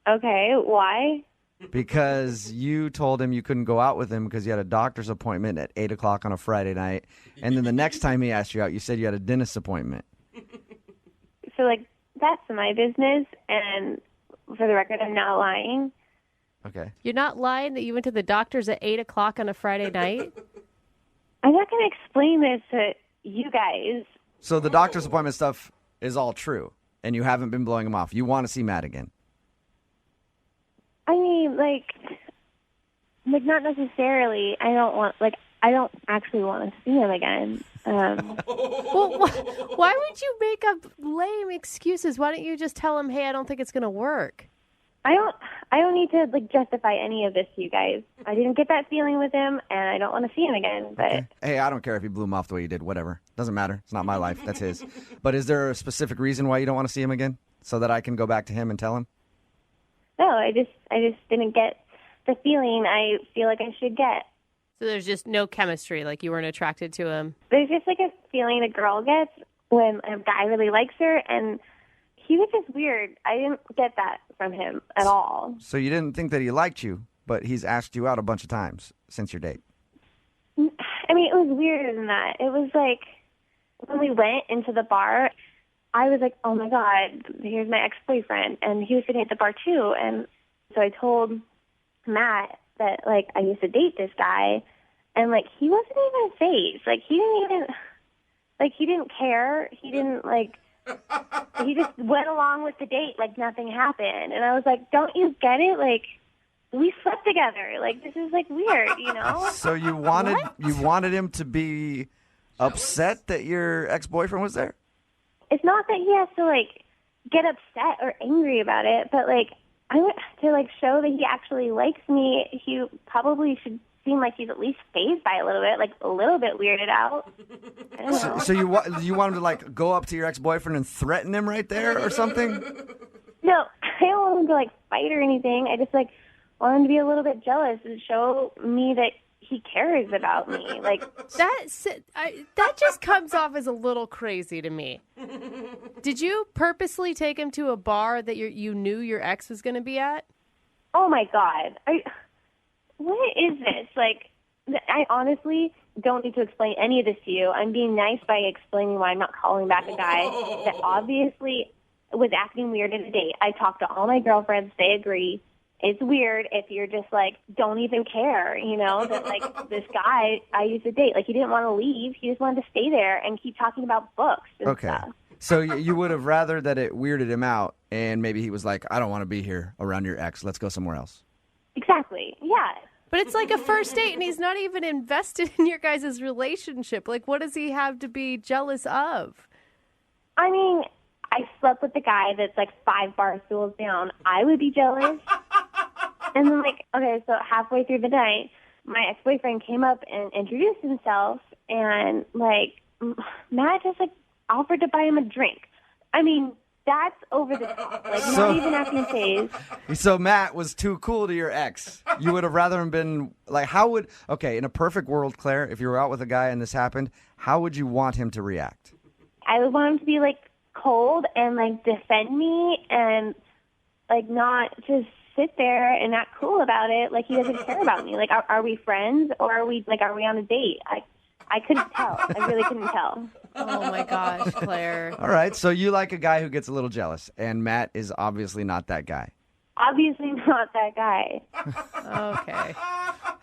Okay, why? Because you told him you couldn't go out with him because you had a doctor's appointment at 8 o'clock on a Friday night. And then the next time he asked you out, you said you had a dentist appointment. So, that's my business, and for the record, I'm not lying. Okay. You're not lying that you went to the doctor's at 8 o'clock on a Friday night? I'm not going to explain this to you guys. So the doctor's appointment stuff is all true, and you haven't been blowing him off. You want to see Matt again. I mean, not necessarily. I don't actually want to see him again. Well, why would you make up lame excuses? Why don't you just tell him, hey, I don't think it's going to work? I don't need to justify any of this to you guys. I didn't get that feeling with him, and I don't want to see him again. But okay. Hey, I don't care if he blew him off the way you did. Whatever. Doesn't matter. It's not my life. That's his. But is there a specific reason why you don't want to see him again so that I can go back to him and tell him? No, I just didn't get the feeling I feel like I should get. So there's just no chemistry, like you weren't attracted to him? There's just a feeling a girl gets when a guy really likes her, and he was just weird. I didn't get that from him at all. So you didn't think that he liked you, but he's asked you out a bunch of times since your date. I mean, it was weirder than that. It was when we went into the bar, I was like, oh my God, here's my ex-boyfriend. And he was sitting at the bar too. And so I told Matt that, I used to date this guy. And, he wasn't even phased. He didn't even, he didn't care. He didn't, he just went along with the date like nothing happened. And I was like, don't you get it? We slept together. This is, weird, you know? So you wanted him to be upset that your ex-boyfriend was there? It's not that he has to, get upset or angry about it, but, I want to, show that he actually likes me. He probably should seem like he's at least fazed by a little bit, a little bit weirded out. I don't know. So you want him to, go up to your ex-boyfriend and threaten him right there or something? No, I don't want him to, fight or anything. I just, want him to be a little bit jealous and show me that he cares about me. That just comes off as a little crazy to me. Did you purposely take him to a bar that you knew your ex was going to be at? Oh my God. What is this? I honestly don't need to explain any of this to you. I'm being nice by explaining why I'm not calling back a guy that obviously was acting weird at a date. I talked to all my girlfriends. They agree. it's weird if you're just like, don't even care, that like this guy I used to date, like he didn't want to leave. He just wanted to stay there and keep talking about books and stuff. So you would have rather that it weirded him out and maybe he was like, I don't want to be here around your ex. Let's go somewhere else. Exactly. Yeah. But it's like a first date and he's not even invested in your guys' relationship. Like, what does he have to be jealous of? I mean, I slept with a guy that's like 5 bar stools down. I would be jealous. And then so halfway through the night, my ex-boyfriend came up and introduced himself, and Matt just offered to buy him a drink. I mean, that's over the top. Not even acting phase. So Matt was too cool to your ex. You would have rather him been in a perfect world, Claire, if you were out with a guy and this happened, how would you want him to react? I would want him to be cold and defend me and not just sit there and not cool about it. He doesn't care about me. Are we friends or are we on a date? I couldn't tell. I really couldn't tell. Oh my gosh, Claire. All right, so you like a guy who gets a little jealous, and Matt is obviously not that guy. Obviously not that guy. Okay.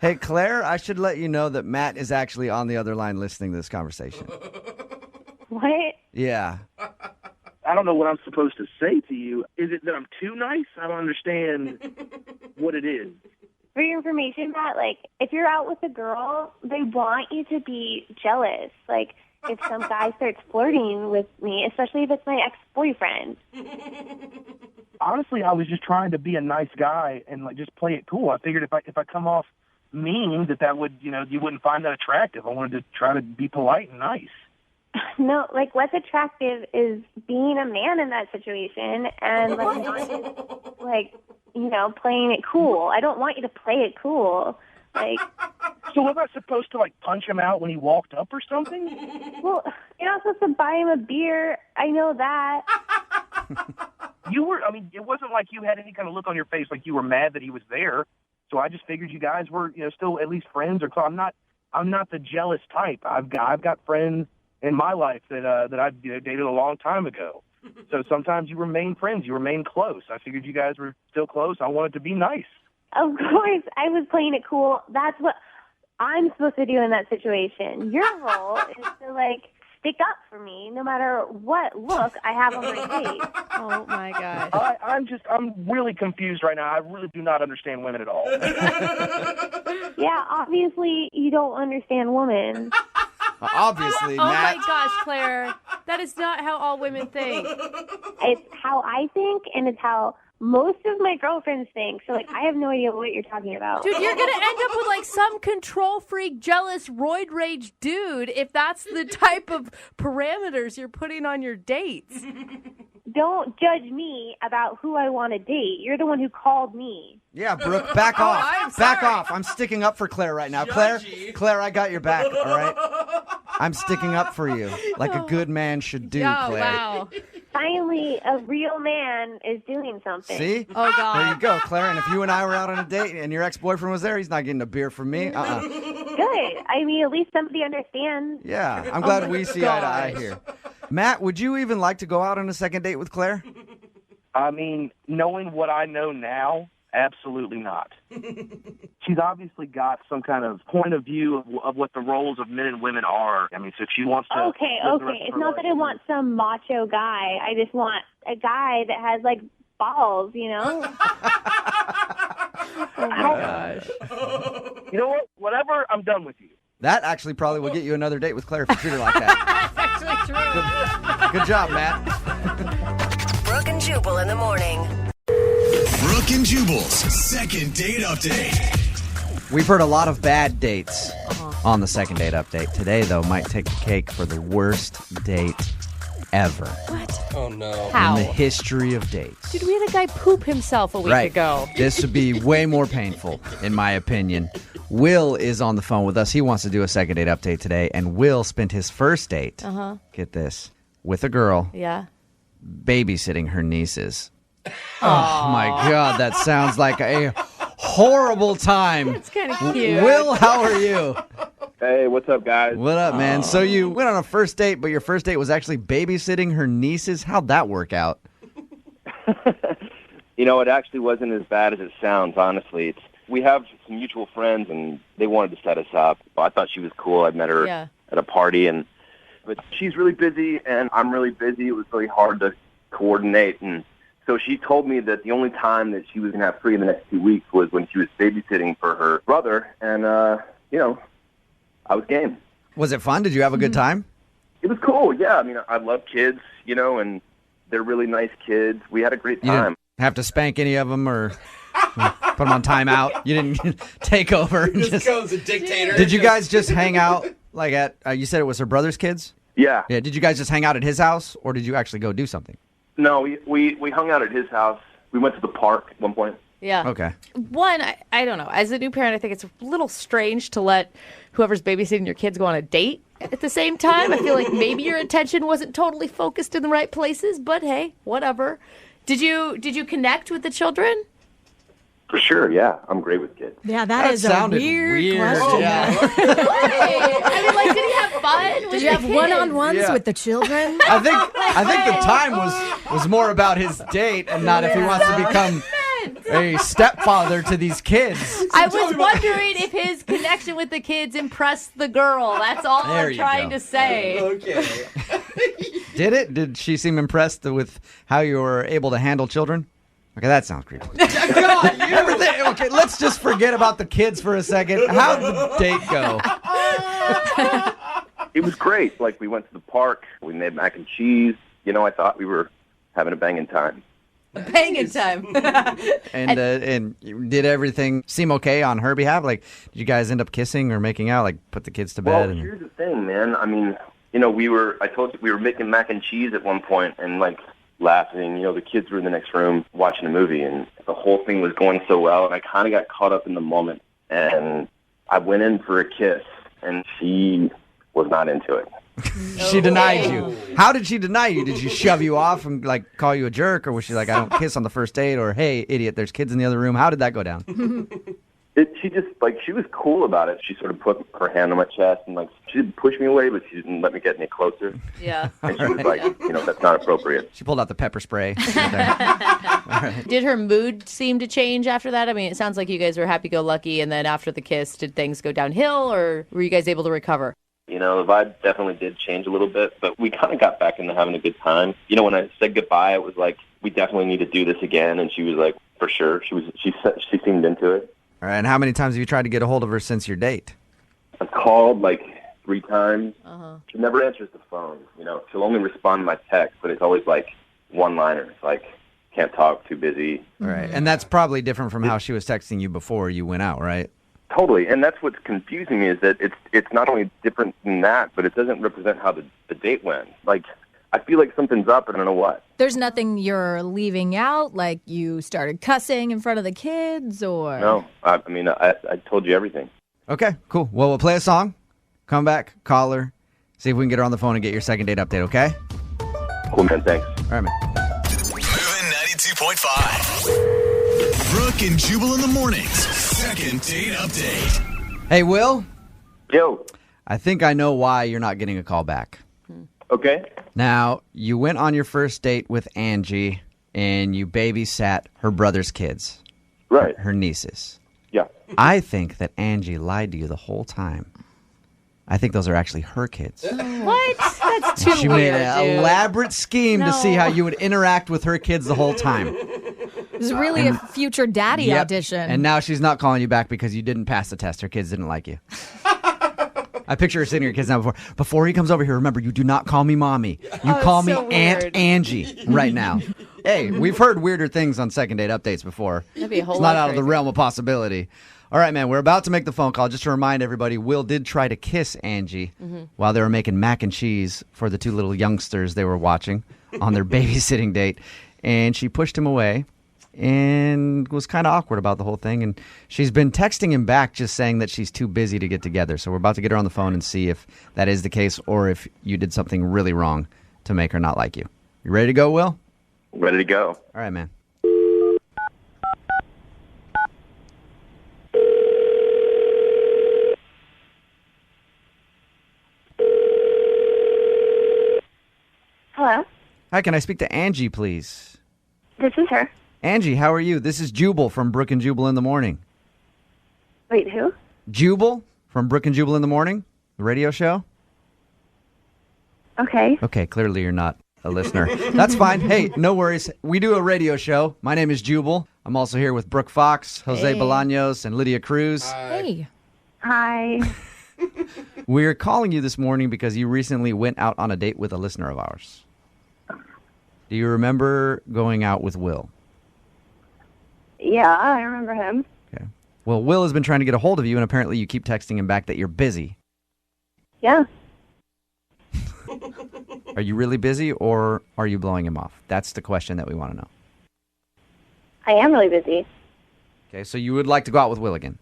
Hey, Claire, I should let you know that Matt is actually on the other line listening to this conversation. What? Yeah. I don't know what I'm supposed to say to you. Is it that I'm too nice? I don't understand what it is. For your information, Matt, if you're out with a girl, they want you to be jealous. If some guy starts flirting with me, especially if it's my ex-boyfriend. Honestly, I was just trying to be a nice guy and just play it cool. I figured if I come off mean, that would, you wouldn't find that attractive. I wanted to try to be polite and nice. No, what's attractive is being a man in that situation and not just, playing it cool. I don't want you to play it cool. So was I supposed to punch him out when he walked up or something? Well, you're not supposed to buy him a beer. I know that. It wasn't like you had any kind of look on your face like you were mad that he was there. So I just figured you guys were, still at least friends or close. I'm not the jealous type. I've got friends in my life that I dated a long time ago. So sometimes you remain friends, you remain close. I figured you guys were still close. I wanted to be nice. Of course, I was playing it cool. That's what I'm supposed to do in that situation. Your role is to stick up for me no matter what look I have on my face. Oh my gosh. I'm really confused right now. I really do not understand women at all. Yeah, obviously you don't understand women. Obviously, Matt. Oh my gosh, Claire. That is not how all women think. It's how I think, and it's how most of my girlfriends think. So, I have no idea what you're talking about. Dude, you're going to end up with, some control freak, jealous, roid rage dude if that's the type of parameters you're putting on your dates. Don't judge me about who I want to date. You're the one who called me. Yeah, Brooke, back off. Back off. I'm sticking up for Claire right now. Claire, I got your back, all right? I'm sticking up for you like a good man should do, Claire. Wow. Finally, a real man is doing something. See? Oh, God. There you go, Claire. And if you and I were out on a date and your ex-boyfriend was there, he's not getting a beer from me. Good. At least somebody understands. Yeah, I'm glad we see eye to eye here. Matt, would you even like to go out on a second date with Claire? Knowing what I know now, absolutely not. She's obviously got some kind of point of view of what the roles of men and women are. So if she wants to... Okay. It's not that I want some macho guy. I just want a guy that has, balls, Oh, my gosh. You know what? Whatever, I'm done with you. That actually probably will get you another date with Claire if you treat her like that. That's actually true. Good job, Matt. Brooke and Jubal in the morning. Brooke and Jubal's second date update. We've heard a lot of bad dates on the second date update. Today, though, might take the cake for the worst date ever. What? Oh, no. How? In the history of dates. Dude, we had a guy poop himself a week ago. This would be way more painful, in my opinion. Will is on the phone with us. He wants to do a second date update today, and Will spent his first date, get this, with a girl, babysitting her nieces. Oh, my God, that sounds like a horrible time. It's kind of cute. Will, how are you? Hey, what's up, guys? What up, man? So you went on a first date, but your first date was actually babysitting her nieces? How'd that work out? You know, it actually wasn't as bad as it sounds, honestly. We have some mutual friends, and they wanted to set us up. I thought she was cool. I met her at a party, but she's really busy, and I'm really busy. It was really hard to coordinate, and so she told me that the only time that she was going to have free in the next 2 weeks was when she was babysitting for her brother, and, I was game. Was it fun? Did you have a good time? It was cool, yeah. I mean, I love kids, and they're really nice kids. We had a great time. You didn't have to spank any of them or put them on timeout? You didn't take over? And just goes a dictator. Did you guys just hang out, like at, you said it was her brother's kids? Yeah. Yeah. Did you guys just hang out at his house, or did you actually go do something? No, we hung out at his house. We went to the park at one point. Yeah. Okay. One, I don't know. As a new parent, I think it's a little strange to let whoever's babysitting your kids go on a date at the same time. I feel like maybe your attention wasn't totally focused in the right places, but hey, whatever. Did you connect with the children? For sure, yeah. I'm great with kids. Yeah, that is a weird question. Oh, yeah. I mean, like, did he have fun? Did you have one-on-ones with the children? I think the time was more about his date and not if he wants to become a stepfather to these kids. I was wondering if his connection with the kids impressed the girl. That's all I'm trying to say. Okay. Did it? Did she seem impressed with how you were able to handle children? Okay, that sounds creepy. Okay, let's just forget about the kids for a second. How'd the date go? It was great. Like, we went to the park. We made mac and cheese. I thought we were having a banging time. Banging time. And did everything seem okay on her behalf? Like, did you guys end up kissing or making out? Like, put the kids to bed? Well, here's the thing, man. I mean, I told you we were making mac and cheese at one point and, like, laughing. The kids were in the next room watching a movie, and the whole thing was going so well, and I kind of got caught up in the moment, and I went in for a kiss, and she was not into it. She denied you. How did she deny you? Did she shove you off and, like, call you a jerk, or was she like, I don't kiss on the first date, or hey, idiot, there's kids in the other room? How did that go down? She just, she was cool about it. She sort of put her hand on my chest and, she didn't push me away, but she didn't let me get any closer. Yeah. And she was like, that's not appropriate. She pulled out the pepper spray. Did her mood seem to change after that? I mean, it sounds like you guys were happy-go-lucky, and then after the kiss, did things go downhill, or were you guys able to recover? The vibe definitely did change a little bit, but we kind of got back into having a good time. When I said goodbye, it was like, we definitely need to do this again, and she was like, for sure. She seemed into it. All right, and how many times have you tried to get a hold of her since your date? I've called 3 times. She never answers the phone. She'll only respond to my text, but it's always one-liners, can't talk, too busy. All right, and that's probably different from how she was texting you before you went out, right? Totally, and that's what's confusing me is that it's not only different than that, but it doesn't represent how the date went. I feel like something's up, and I don't know what. There's nothing you're leaving out, like you started cussing in front of the kids, or... No, I told you everything. Okay, cool. Well, we'll play a song, come back, call her, see if we can get her on the phone and get your second date update, okay? Cool, man, thanks. All right, man. Moving 92.5. Brooke and Jubal in the mornings. Second date update. Hey, Will? Yo. I think I know why you're not getting a call back. Okay. Now, you went on your first date with Angie, and you babysat her brother's kids. Right. Her nieces. Yeah. I think that Angie lied to you the whole time. I think those are actually her kids. What? That's too She weird, made an dude. elaborate scheme to see how you would interact with her kids the whole time. It was really a future daddy Yep. audition. And now she's not calling you back because you didn't pass the test. Her kids didn't like you. I picture her sitting her kids now before he comes over here. Remember, you do not call me mommy. You call me so Aunt weird. Angie right now. Hey, we've heard weirder things on second date updates before. That'd be a whole It's lot not out of the crazy. realm of possibility. All right, man, we're about to make the phone call. Just to remind everybody, Will did try to kiss Angie while they were making mac and cheese for the 2 little youngsters they were watching on their babysitting date. And she pushed him away and was kind of awkward about the whole thing. And she's been texting him back just saying that she's too busy to get together. So we're about to get her on the phone and see if that is the case or if you did something really wrong to make her not like you. You ready to go, Will? Ready to go. All right, man. Hello, Hi, can I speak to Angie, please? this is her. Angie, how are you? This is Jubal from Brooke and Jubal in the Morning. Wait, who? Jubal from Brooke and Jubal in the Morning, the radio show. Okay. Okay, clearly you're not a listener. That's fine. Hey, no worries. We do a radio show. My name is Jubal. I'm also here with Brooke Fox, Jose Bolaños, and Lydia Cruz. Hey. Hi. We're calling you this morning because you recently went out on a date with a listener of ours. Do you remember going out with Will? Yeah, I remember him. Okay. Well, Will has been trying to get a hold of you, and apparently you keep texting him back that you're busy. Yeah. Are you really busy, or are you blowing him off? That's the question that we want to know. I am really busy. Okay, so you would like to go out with Will again?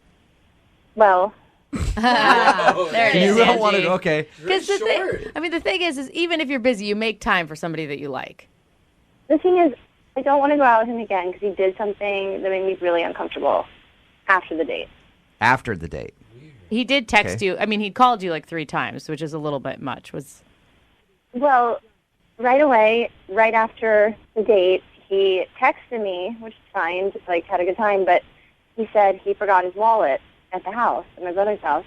Well. There it is. You don't want to, okay. Because the thing is even if you're busy, you make time for somebody that you like. The thing is, I don't want to go out with him again because he did something that made me really uncomfortable after the date. After the date? He did text you. I mean, he called you like 3 times, which is a little bit much. Well, right away, right after the date, he texted me, which is fine, just like had a good time, but he said he forgot his wallet at the house, at my brother's house.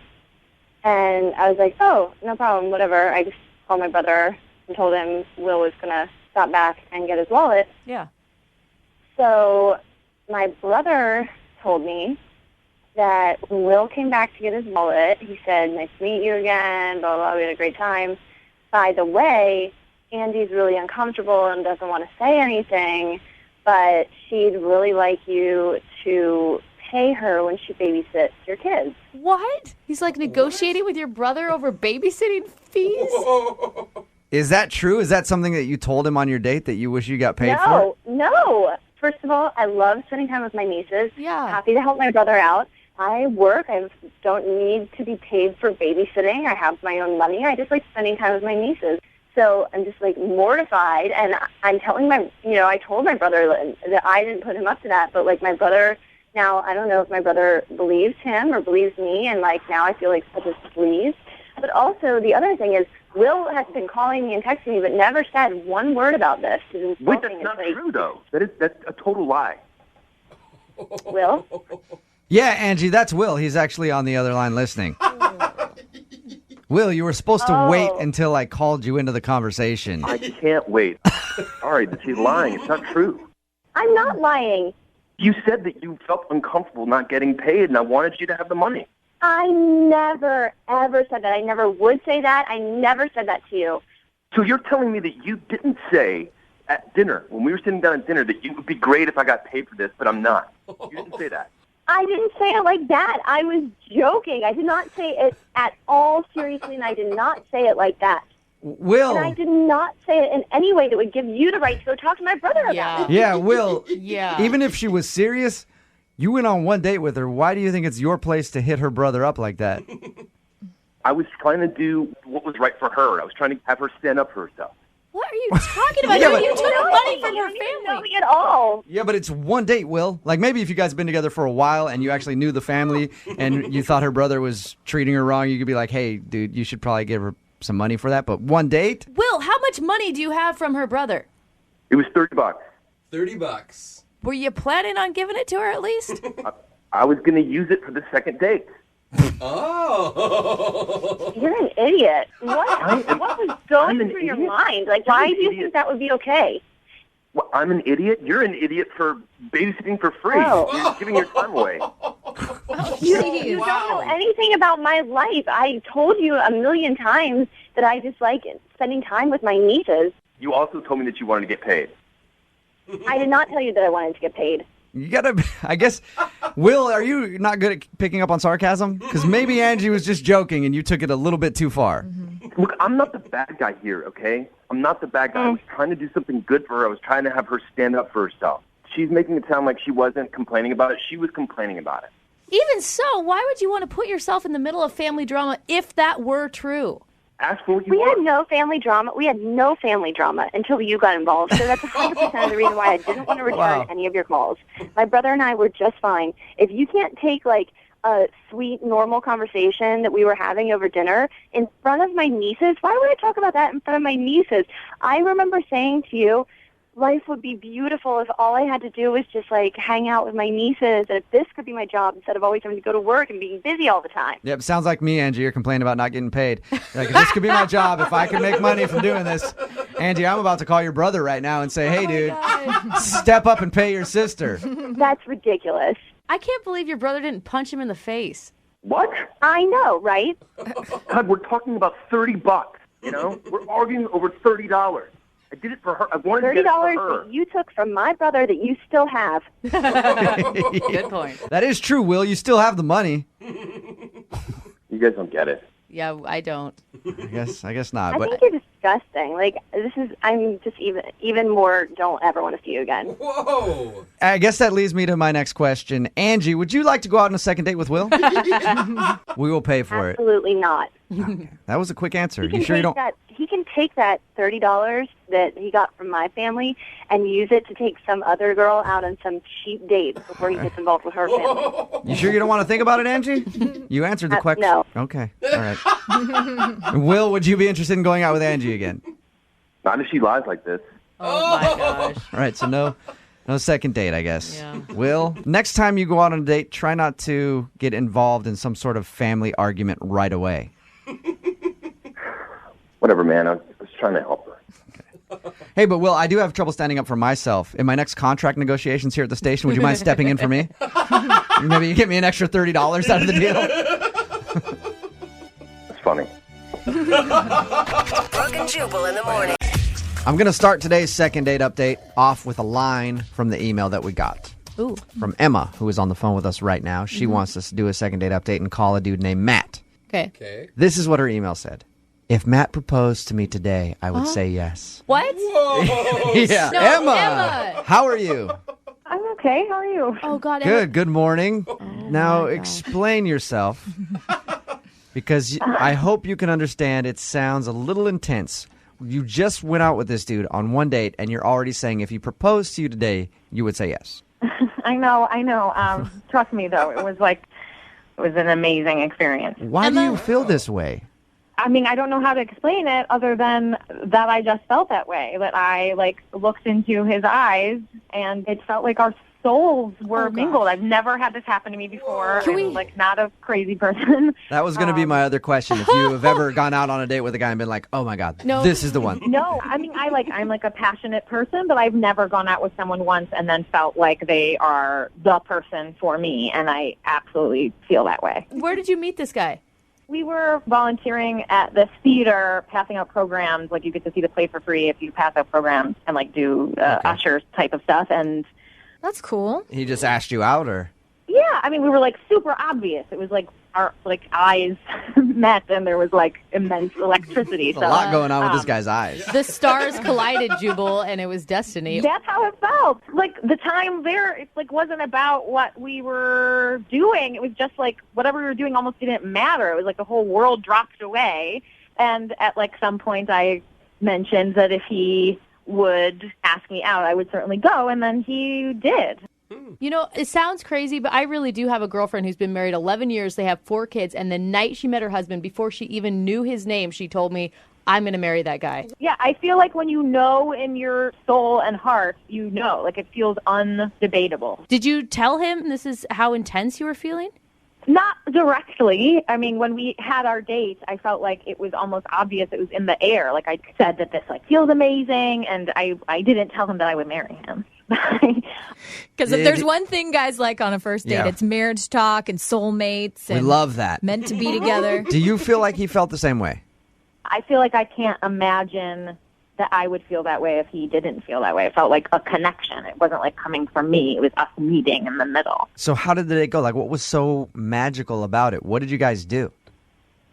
And I was like, oh, no problem, whatever. I just called my brother and told him Will was going to stop back and get his wallet. Yeah. So my brother told me that when Will came back to get his wallet, he said, nice to meet you again, blah, blah, we had a great time. By the way, Andy's really uncomfortable and doesn't want to say anything, but she'd really like you to pay her when she babysits your kids. What? He's like negotiating with your brother over babysitting fees? Is that true? Is that something that you told him on your date that you wish you got paid for? No. First of all, I love spending time with my nieces. Yeah. Happy to help my brother out. I work. I don't need to be paid for babysitting. I have my own money. I just like spending time with my nieces. So I'm just like mortified, and I'm telling I told my brother that I didn't put him up to that, but like my brother, now I don't know if my brother believes him or believes me, and like now I feel like such a squeeze. But also the other thing is Will has been calling me and texting me, but never said one word about this. Wait, that's not true though. That's a total lie. Will? Yeah, Angie, that's Will. He's actually on the other line listening. Will, you were supposed to wait until I called you into the conversation. I can't wait. All right, she's lying. It's not true. I'm not lying. You said that you felt uncomfortable not getting paid, and I wanted you to have the money. I never, ever said that. I never would say that. I never said that to you. So you're telling me that you didn't say at dinner, when we were sitting down at dinner, that it would be great if I got paid for this, but I'm not. You didn't say that. I didn't say it like that. I was joking. I did not say it at all seriously, and I did not say it like that. Will. And I did not say it in any way that would give you the right to go talk to my brother about it. Yeah, Will. Yeah. Even if she was serious, you went on one date with her. Why do you think it's your place to hit her brother up like that? I was trying to do what was right for her. I was trying to have her stand up for herself. What are you talking about? You took money from her family. At all. Yeah, but it's one date, Will. Like maybe if you guys have been together for a while and you actually knew the family and you thought her brother was treating her wrong, you could be like, hey, dude, you should probably give her some money for that. But one date? Will, how much money do you have from her brother? It was $30. $30. Were you planning on giving it to her at least? I was going to use it for the second date. Oh. You're an idiot. What was going through your mind? Like, why do you think that would be okay? Well, I'm an idiot? You're an idiot for babysitting for free. Oh. You're giving your time away. You don't know anything about my life. I told you a million times that I just like spending time with my nieces. You also told me that you wanted to get paid. I did not tell you that I wanted to get paid. You gotta, I guess, Will, are you not good at picking up on sarcasm? Because maybe Angie was just joking and you took it a little bit too far. Mm-hmm. Look, I'm not the bad guy here, okay? I'm not the bad guy. I was trying to do something good for her. I was trying to have her stand up for herself. She's making it sound like she wasn't complaining about it. She was complaining about it. Even so, why would you want to put yourself in the middle of family drama if that were true? Ask for what you We want. had no family drama. We had no family drama until you got involved. So that's 100% of the reason why I didn't want to return any of your calls. My brother and I were just fine. If you can't take, like, a sweet, normal conversation that we were having over dinner in front of my nieces, why would I talk about that in front of my nieces? I remember saying to you, life would be beautiful if all I had to do was just like hang out with my nieces, and if this could be my job instead of always having to go to work and being busy all the time. Yep, sounds like me, Angie. You're complaining about not getting paid. Like, if this could be my job, if I could make money from doing this. Angie, I'm about to call your brother right now and say, hey, dude, step up and pay your sister. That's ridiculous. I can't believe your brother didn't punch him in the face. What? I know, right? God, we're talking about $30, you know? We're arguing over $30. I did it for her. I wanted to get it for her. That you took from my brother that you still have. Good point. That is true, Will. You still have the money. You guys don't get it. Yeah, I don't. I guess not. I But think you're disgusting. Like, I'm just even more don't ever want to see you again. Whoa! I guess that leads me to my next question. Angie, would you like to go out on a second date with Will? We will pay for Absolutely not. it. That was a quick answer. He can You sure you don't? He can take that $30 that he got from my family and use it to take some other girl out on some cheap date before he gets involved with her family. You sure you don't want to think about it, Angie? You answered the question. No. Okay. All right. Will, would you be interested in going out with Angie again? Not if she lies like this. Oh, my gosh. All right, so no second date, I guess. Yeah. Will, next time you go out on a date, try not to get involved in some sort of family argument right away. Whatever, man. I was trying to help her. Hey, but Will, I do have trouble standing up for myself. In my next contract negotiations here at the station, would you mind stepping in for me? Maybe you get me an extra $30 out of the deal. It's funny. Brooke and Jubal in the morning. I'm going to start today's second date update off with a line from the email that we got. Ooh. From Emma, who is on the phone with us right now. She wants us to do a second date update and call a dude named Matt. Okay. This is what her email said. If Matt proposed to me today, I would say yes. What? Yeah. No, Emma, how are you? I'm okay. How are you? Oh, God. Good morning. Now explain yourself. Because I hope you can understand it sounds a little intense. You just went out with this dude on one date, and you're already saying if he proposed to you today, you would say yes. I know. Trust me, though. It was an amazing experience. Why do you feel this way? I mean, I don't know how to explain it other than that I just felt that way, that I, looked into his eyes, and it felt like our souls were mingled. I've never had this happen to me before. I'm, not a crazy person. That was going to be my other question. If you have ever gone out on a date with a guy and been like, oh, my God, this is the one. No, I mean, I'm a passionate person, but I've never gone out with someone once and then felt like they are the person for me, and I absolutely feel that way. Where did you meet this guy? We were volunteering at this theater, passing out programs. You get to see the play for free if you pass out programs and, do ushers type of stuff. And that's cool. He just asked you out, or? Yeah, I mean, we were, super obvious. It was, our, eyes met, and there was, immense electricity. There's a lot going on with this guy's eyes. The stars collided, Jubal, and it was destiny. That's how it felt. The time there, it, wasn't about what we were doing. It was just, whatever we were doing almost didn't matter. It was the whole world dropped away. And at, some point, I mentioned that if he would ask me out, I would certainly go, and then he did. You know, it sounds crazy, but I really do have a girlfriend who's been married 11 years. They have 4 kids, and the night she met her husband, before she even knew his name, she told me, I'm going to marry that guy. Yeah, I feel like when you know in your soul and heart, you know, it feels undebatable. Did you tell him this is how intense you were feeling? Not directly. I mean, when we had our date, I felt like it was almost obvious. It was in the air. I said that this feels amazing, and I didn't tell him that I would marry him. Because if there's one thing guys like on a first date, it's marriage talk and soulmates. And we love that. Meant to be together. Do you feel like he felt the same way? I feel like I can't imagine that I would feel that way if he didn't feel that way. It felt like a connection. It wasn't coming from me. It was us meeting in the middle. So how did it go? What was so magical about it? What did you guys do?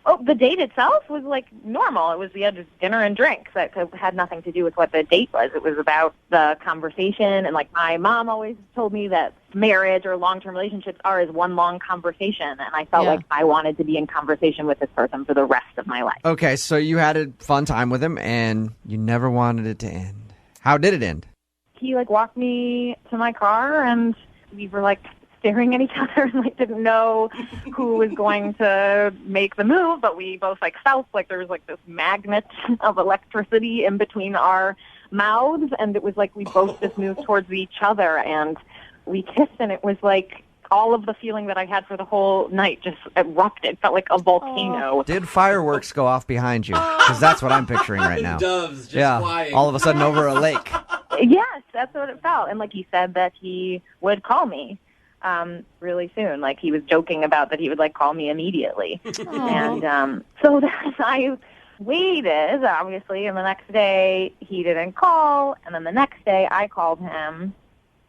Oh, the date itself was normal. We had dinner and drinks. That had nothing to do with what the date was. It was about the conversation. And my mom always told me that marriage or long-term relationships are as one long conversation. And I felt like I wanted to be in conversation with this person for the rest of my life. Okay, so you had a fun time with him and you never wanted it to end. How did it end? He walked me to my car, and we were staring at each other and didn't know who was going to make the move, but we both felt there was this magnet of electricity in between our mouths, and it was like we both just moved towards each other, and we kissed, and it was like all of the feeling that I had for the whole night just erupted. It felt like a volcano. Did fireworks go off behind you? Because that's what I'm picturing right now. Doves just flying. All of a sudden over a lake. Yes, that's what it felt. And like he said that he would call me really soon. Like he was joking about that he would like call me immediately. And so that I waited, obviously, and the next day he didn't call, and then the next day I called him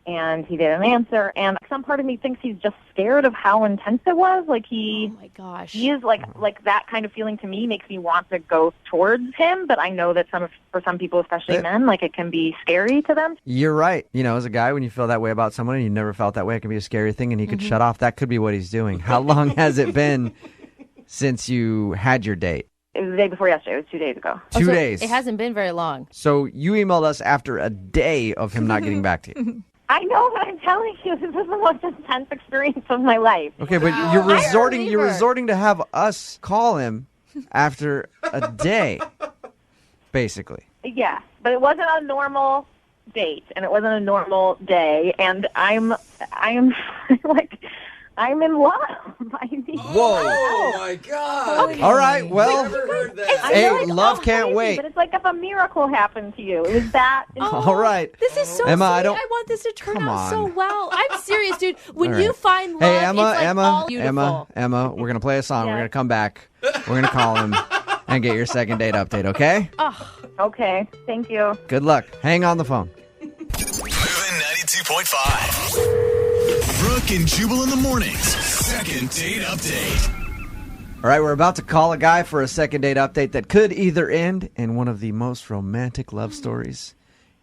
and he didn't answer, and some part of me thinks he's just scared of how intense it was. Like oh my gosh, he is like that kind of feeling to me makes me want to go towards him, but I know that for some people, especially men, like it can be scary to them. You're right. You know, as a guy, when you feel that way about someone and you never felt that way, it can be a scary thing, and he could shut off. That could be what he's doing. How long has it been since you had your date? It was the day before yesterday. It was 2 days ago. 2 days. It hasn't been very long. So you emailed us after a day of him not getting back to you. I know, but I'm telling you, this is the most intense experience of my life. Okay, but you're resorting to have us call him after a day, basically. Yeah, but it wasn't a normal date, and it wasn't a normal day, and I'm like, I'm in love. Whoa! Oh my God! Okay. All right, well, hey, love can't wait. But it's like if a miracle happened to you. It was that. All right, this is so Emma, sweet. I want this to turn out so well. I'm serious, dude. When All right. you find love, hey, Emma, it's like all beautiful. Emma, we're gonna play a song. We're gonna come back. We're gonna call him and get your second date update. Okay? Oh, okay. Thank you. Good luck. Hang on the phone. Moving 92.5. Brooke and Jubal in the mornings. Second date update. All right, we're about to call a guy for a second date update that could either end in one of the most romantic love stories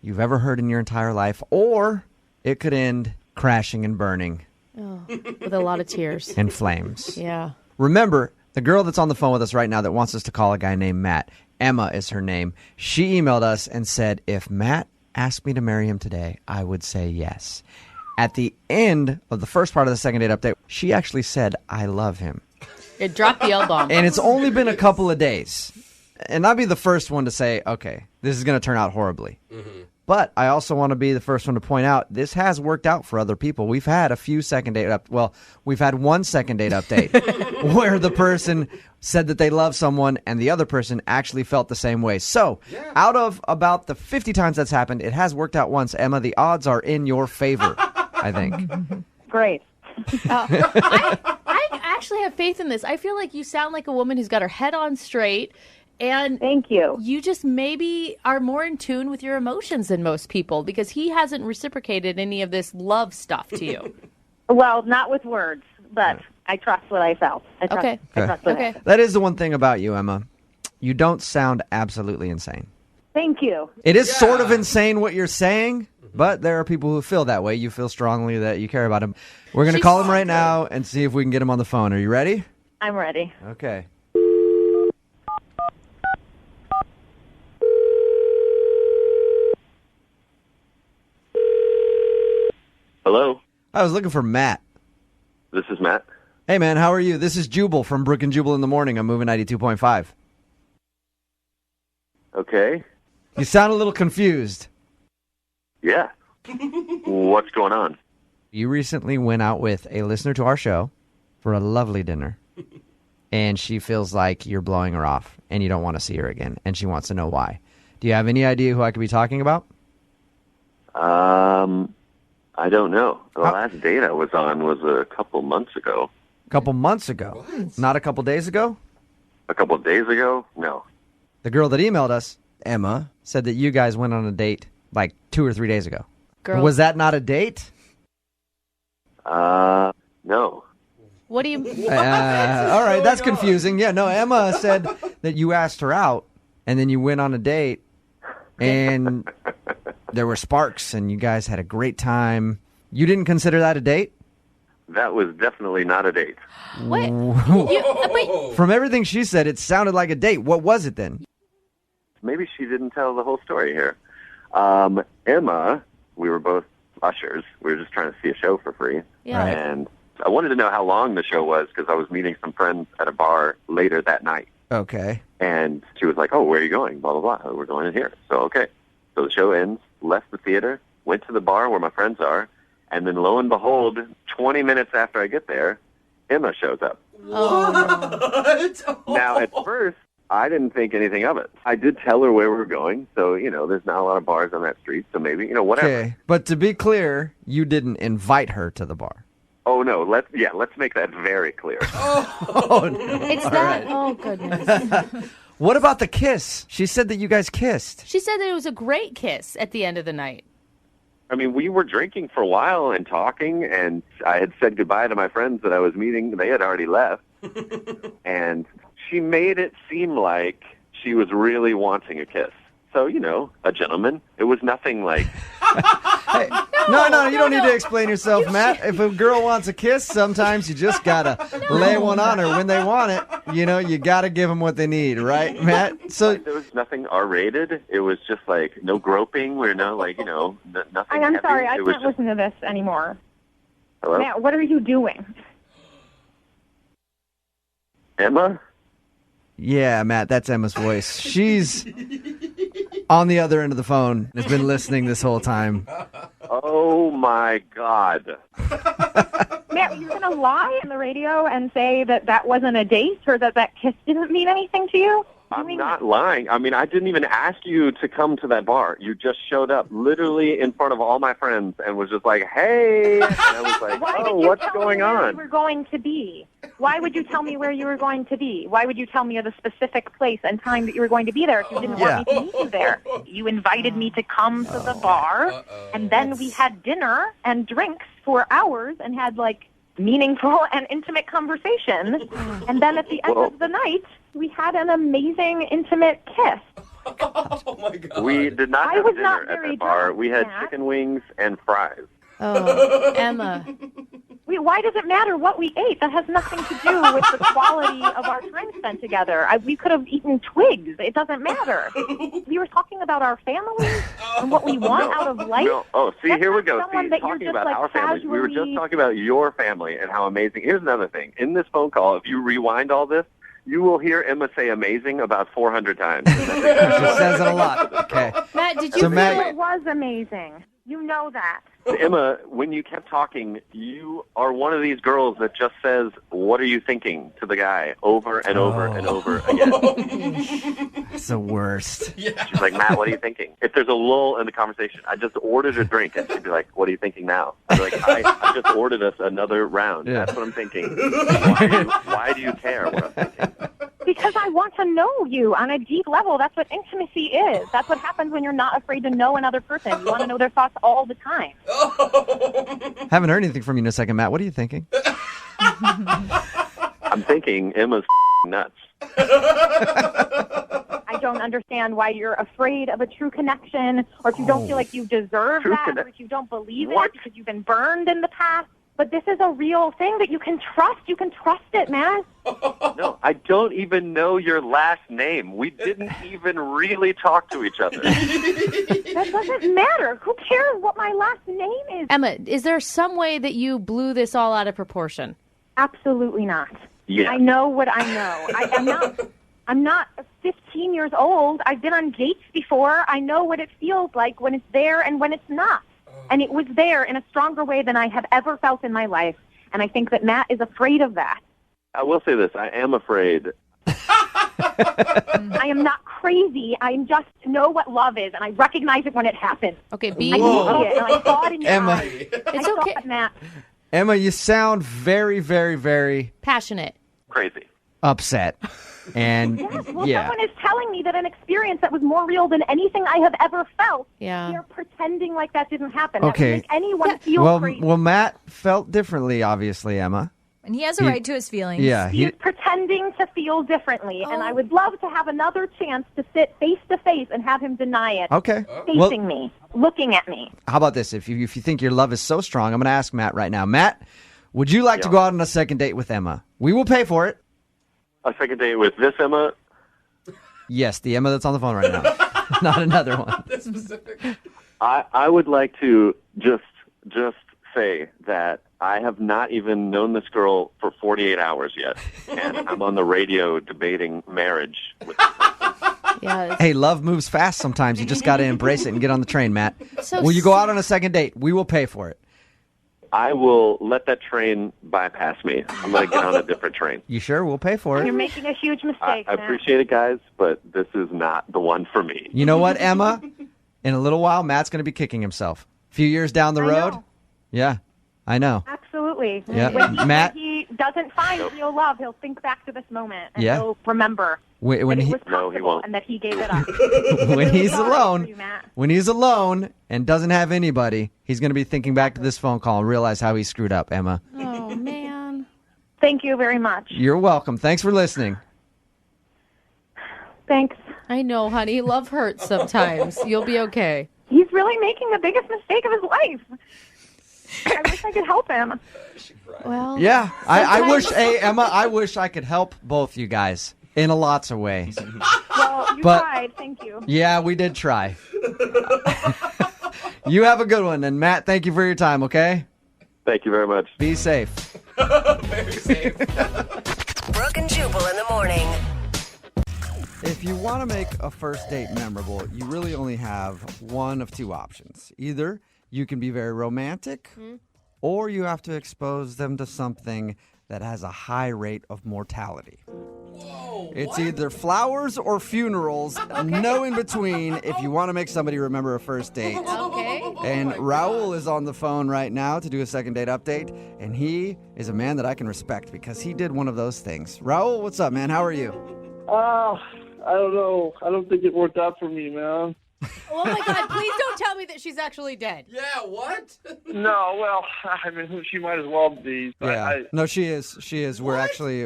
you've ever heard in your entire life, or it could end crashing and burning. Oh, with a lot of tears. And flames. Yeah. Remember, the girl that's on the phone with us right now that wants us to call a guy named Matt, Emma is her name. She emailed us and said, if Matt asked me to marry him today, I would say yes. At the end of the first part of the second date update, she actually said, I love him. It dropped the L-bomb. And it's only been a couple of days. And I'll be the first one to say, okay, this is going to turn out horribly. Mm-hmm. But I also want to be the first one to point out this has worked out for other people. We've had a few second date we've had one second date update where the person said that they love someone and the other person actually felt the same way. So out of about the 50 times that's happened, it has worked out once. Emma, the odds are in your favor, I think. Great. I actually have faith in this. I feel like you sound like a woman who's got her head on straight. And thank you. You just maybe are more in tune with your emotions than most people, because he hasn't reciprocated any of this love stuff to you. Well, not with words, but I trust what I felt. I trust what I felt. That is the one thing about you, Emma. You don't sound absolutely insane. Thank you. It is sort of insane what you're saying, but there are people who feel that way. You feel strongly that you care about him. We're going to call him right now and see if we can get him on the phone. Are you ready? I'm ready. Okay. Hello? I was looking for Matt. This is Matt. Hey, man, how are you? This is Jubal from Brooke and Jubal in the morning. I'm moving 92.5. Okay. You sound a little confused. Yeah. What's going on? You recently went out with a listener to our show for a lovely dinner, and she feels like you're blowing her off, and you don't want to see her again, and she wants to know why. Do you have any idea who I could be talking about? I don't know. The last date I was on was a couple months ago. A couple months ago? What? Not a couple days ago? A couple days ago? No. The girl that emailed us, Emma, said that you guys went on a date like 2 or 3 days ago. Girl. Was that not a date? No. What do you... all right, that's confusing. Yeah, no, Emma said that you asked her out, and then you went on a date, and there were sparks, and you guys had a great time. You didn't consider that a date? That was definitely not a date. What? From everything she said, it sounded like a date. What was it then? Maybe she didn't tell the whole story here. Emma, we were both ushers. We were just trying to see a show for free. Yeah. Right. And I wanted to know how long the show was because I was meeting some friends at a bar later that night. Okay. And she was like, oh, where are you going? Blah, blah, blah. We're going in here. So, okay. So the show ends, left the theater, went to the bar where my friends are, and then lo and behold, 20 minutes after I get there, Emma shows up. What? Now, at first, I didn't think anything of it. I did tell her where we were going, so, there's not a lot of bars on that street, so maybe, whatever. Okay, but to be clear, you didn't invite her to the bar. Oh, no, let's make that very clear. Oh, no. It's All that. right. Oh, goodness. What about the kiss? She said that you guys kissed. She said that it was a great kiss at the end of the night. I mean, we were drinking for a while and talking, and I had said goodbye to my friends that I was meeting. They had already left. And she made it seem like she was really wanting a kiss. So, a gentleman. It was nothing like... Hey, no, you don't need to explain yourself, Matt. If a girl wants a kiss, sometimes you just gotta lay one on her when they want it. You gotta give them what they need, right, Matt? So there was nothing R-rated. It was just like no groping or nothing. I'm heavy. sorry, I It was can't listen to this anymore. Hello? Matt, what are you doing? Emma? yeah, Matt, that's Emma's voice. She's on the other end of the phone. Has been listening this whole time. Oh my God. Matt, you're going to lie on the radio and say that wasn't a date or that kiss didn't mean anything to you? I'm not lying. I mean, I didn't even ask you to come to that bar. You just showed up literally in front of all my friends and was just like, hey. And I was like, what's going on? You were going to be? Why would you tell me where you were going to be? Why would you tell me of the specific place and time that you were going to be there if you didn't want me to meet you there? You invited me to come to the bar, and then we had dinner and drinks for hours and had, meaningful and intimate conversation. And then at the end of the night, we had an amazing, intimate kiss. Oh, my God. We did not have dinner at that bar. We had chicken wings and fries. Oh, Emma. Why does it matter what we ate? That has nothing to do with the quality of our time spent together. We could have eaten twigs. It doesn't matter. We were talking about our family and what we want out of life. No. Oh, see, That's here we not go. someone See, that you're talking just, about our family. We were just casually- talking about your family and how amazing. Here's another thing. In this phone call, if you rewind all this, you will hear Emma say amazing about 400 times. She says it a lot. Okay. Matt, did you So, feel Matt- It was amazing. You know that. Emma, when you kept talking, you are one of these girls that just says, what are you thinking, to the guy over and over and over again. It's the worst. She's like, Matt, what are you thinking? If there's a lull in the conversation, I just ordered a drink, and she'd be like, what are you thinking now? I'd be like, I just ordered us another round. Yeah. That's what I'm thinking. Why do you care what I'm thinking? Because I want to know you on a deep level. That's what intimacy is. That's what happens when you're not afraid to know another person. You want to know their thoughts all the time. Haven't heard anything from you in a second, Matt. What are you thinking? I'm thinking Emma's nuts. I don't understand why you're afraid of a true connection, or if you don't feel like you deserve that, or if you don't believe in it because you've been burned in the past. But this is a real thing that you can trust. You can trust it, man. No, I don't even know your last name. We didn't even really talk to each other. That doesn't matter. Who cares what my last name is? Emma, is there some way that you blew this all out of proportion? Absolutely not. Yeah. I know what I know. I'm not 15 years old. I've been on dates before. I know what it feels like when it's there and when it's not. And it was there in a stronger way than I have ever felt in my life. And I think that Matt is afraid of that. I will say this. I am afraid. I am not crazy. I just know what love is, and I recognize it when it happens. Okay, I see it, and I saw it in your Emma. eyes. I saw it, Matt. Emma, you sound very, very, very passionate. Crazy. Upset. And Yes, well, yeah. someone is telling me that an experience that was more real than anything I have ever felt. Yeah. They're pretending like that didn't happen. That Okay. would make anyone feel Well, crazy. well, Matt felt differently, obviously, Emma. And he has a right to his feelings. Yeah. He's pretending to feel differently, and I would love to have another chance to sit face to face and have him deny it. Okay. Facing me, looking at me. How about this? If you think your love is so strong, I'm going to ask Matt right now. Matt, would you like to go out on a second date with Emma? We will pay for it. A second date with this Emma? Yes, the Emma that's on the phone right now. Not another one. That's specific. I would like to just say that I have not even known this girl for 48 hours yet, and I'm on the radio debating marriage with this person. Yeah. Hey, love moves fast sometimes. You just got to embrace it and get on the train, Matt. So Will you go out on a second date? We will pay for it. I will let that train bypass me. I'm going to get on a different train. You sure? We'll pay for You're it. making a huge mistake, I Matt. appreciate it, guys, but this is not the one for me. You know what, Emma? In a little while, Matt's going to be kicking himself. A few years down the road. know. Yeah, I know. Absolutely. Yeah. When Matt- he doesn't find real love, he'll think back to this moment and Yeah. he'll remember When that it he- was No, he possible won't. and that he gave it up. when he's Sorry alone, for you, Matt. when he's alone and doesn't have anybody, he's going to be thinking back to this phone call and realize how he screwed up, Emma. Oh, man. Thank you very much. You're welcome. Thanks for listening. Thanks. I know, honey. Love hurts sometimes. You'll be okay. He's really making the biggest mistake of his life. I wish I could help him. Well, Yeah, I wish, sometimes- hey, Emma, I wish I could help both you guys in lots of ways. Well, you But- tried. Thank you. Yeah, we did try. You have a good one. And Matt, thank you for your time, okay? Thank you very much. Be safe. Very safe. Brooke and Jubal in the morning. If you want to make a first date memorable, you really only have one of two options. Either you can be very romantic, or you have to expose them to something that has a high rate of mortality. It's either flowers or funerals, no in between if you want to make somebody remember a first date. Okay. And Raul is on the phone right now to do a second date update, and he is a man that I can respect because he did one of those things. Raul, what's up, man? How are you? I don't know. I don't think it worked out for me, man. Oh, my God. Please don't tell me that she's actually dead. Yeah, what? No, well, I mean, she might as well be. Yeah. No, she is. She is. We're actually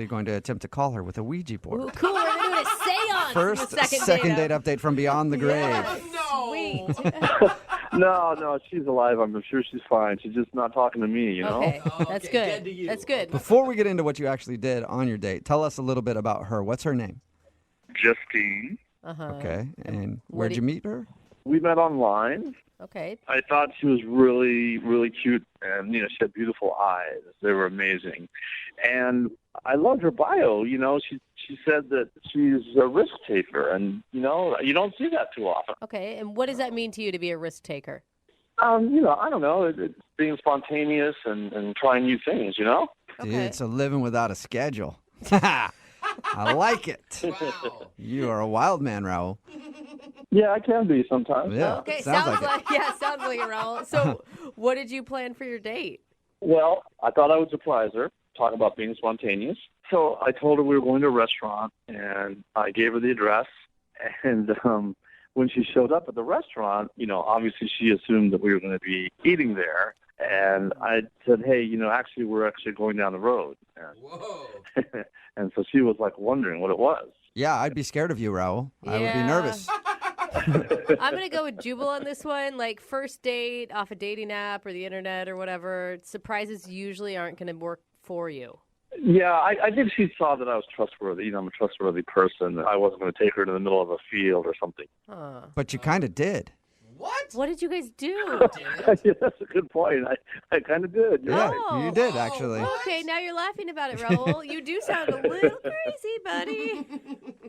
going to attempt to call her with a Ouija board. Ooh, cool. We're doing a seance. First in the second date update from beyond the grave. No. Sweet. No, she's alive. I'm sure she's fine. She's just not talking to me, you know? Okay. That's good. That's good. Before we get into what you actually did on your date, tell us a little bit about her. What's her name? Justine. Okay. And where'd you meet her? We met online. Okay. I thought she was really, really cute, and she had beautiful eyes. They were amazing, and I loved her bio. She said that she's a risk taker, and you don't see that too often. Okay. And what does that mean to you to be a risk taker? I don't know. It's being spontaneous and trying new things. Dude, it's a living without a schedule. I like it. Wow. You are a wild man, Raul. Yeah, I can be sometimes. Yeah. Okay. Sounds like sounds like it, Raul. So, what did you plan for your date? Well, I thought I would surprise her, talk about being spontaneous. So I told her we were going to a restaurant, and I gave her the address. And when she showed up at the restaurant, obviously she assumed that we were going to be eating there. And I said, hey, actually, we're actually going down the road. Whoa. And so she was like wondering what it was. Yeah, I'd be scared of you, Raul. I would be nervous. I'm going to go with Jubal on this one. Like, first date off a dating app or the internet or whatever, surprises usually aren't going to work for you. Yeah, I think she saw that I was trustworthy. I'm a trustworthy person. I wasn't going to take her to the middle of a field or something. But you kind of did. What did you guys do? Yeah, that's a good point. I kind of did. Yeah, Oh. you did, actually. Okay, now you're laughing about it, Raul. You do sound a little crazy, buddy.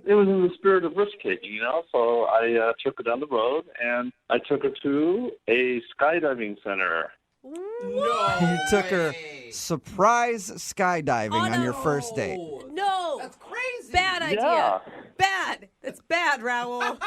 It was in the spirit of risk-taking, So I took her down the road, and I took her to a skydiving center. You took her surprise skydiving on your first date. No. That's crazy. Bad idea. Yeah. Bad. That's bad, Raul.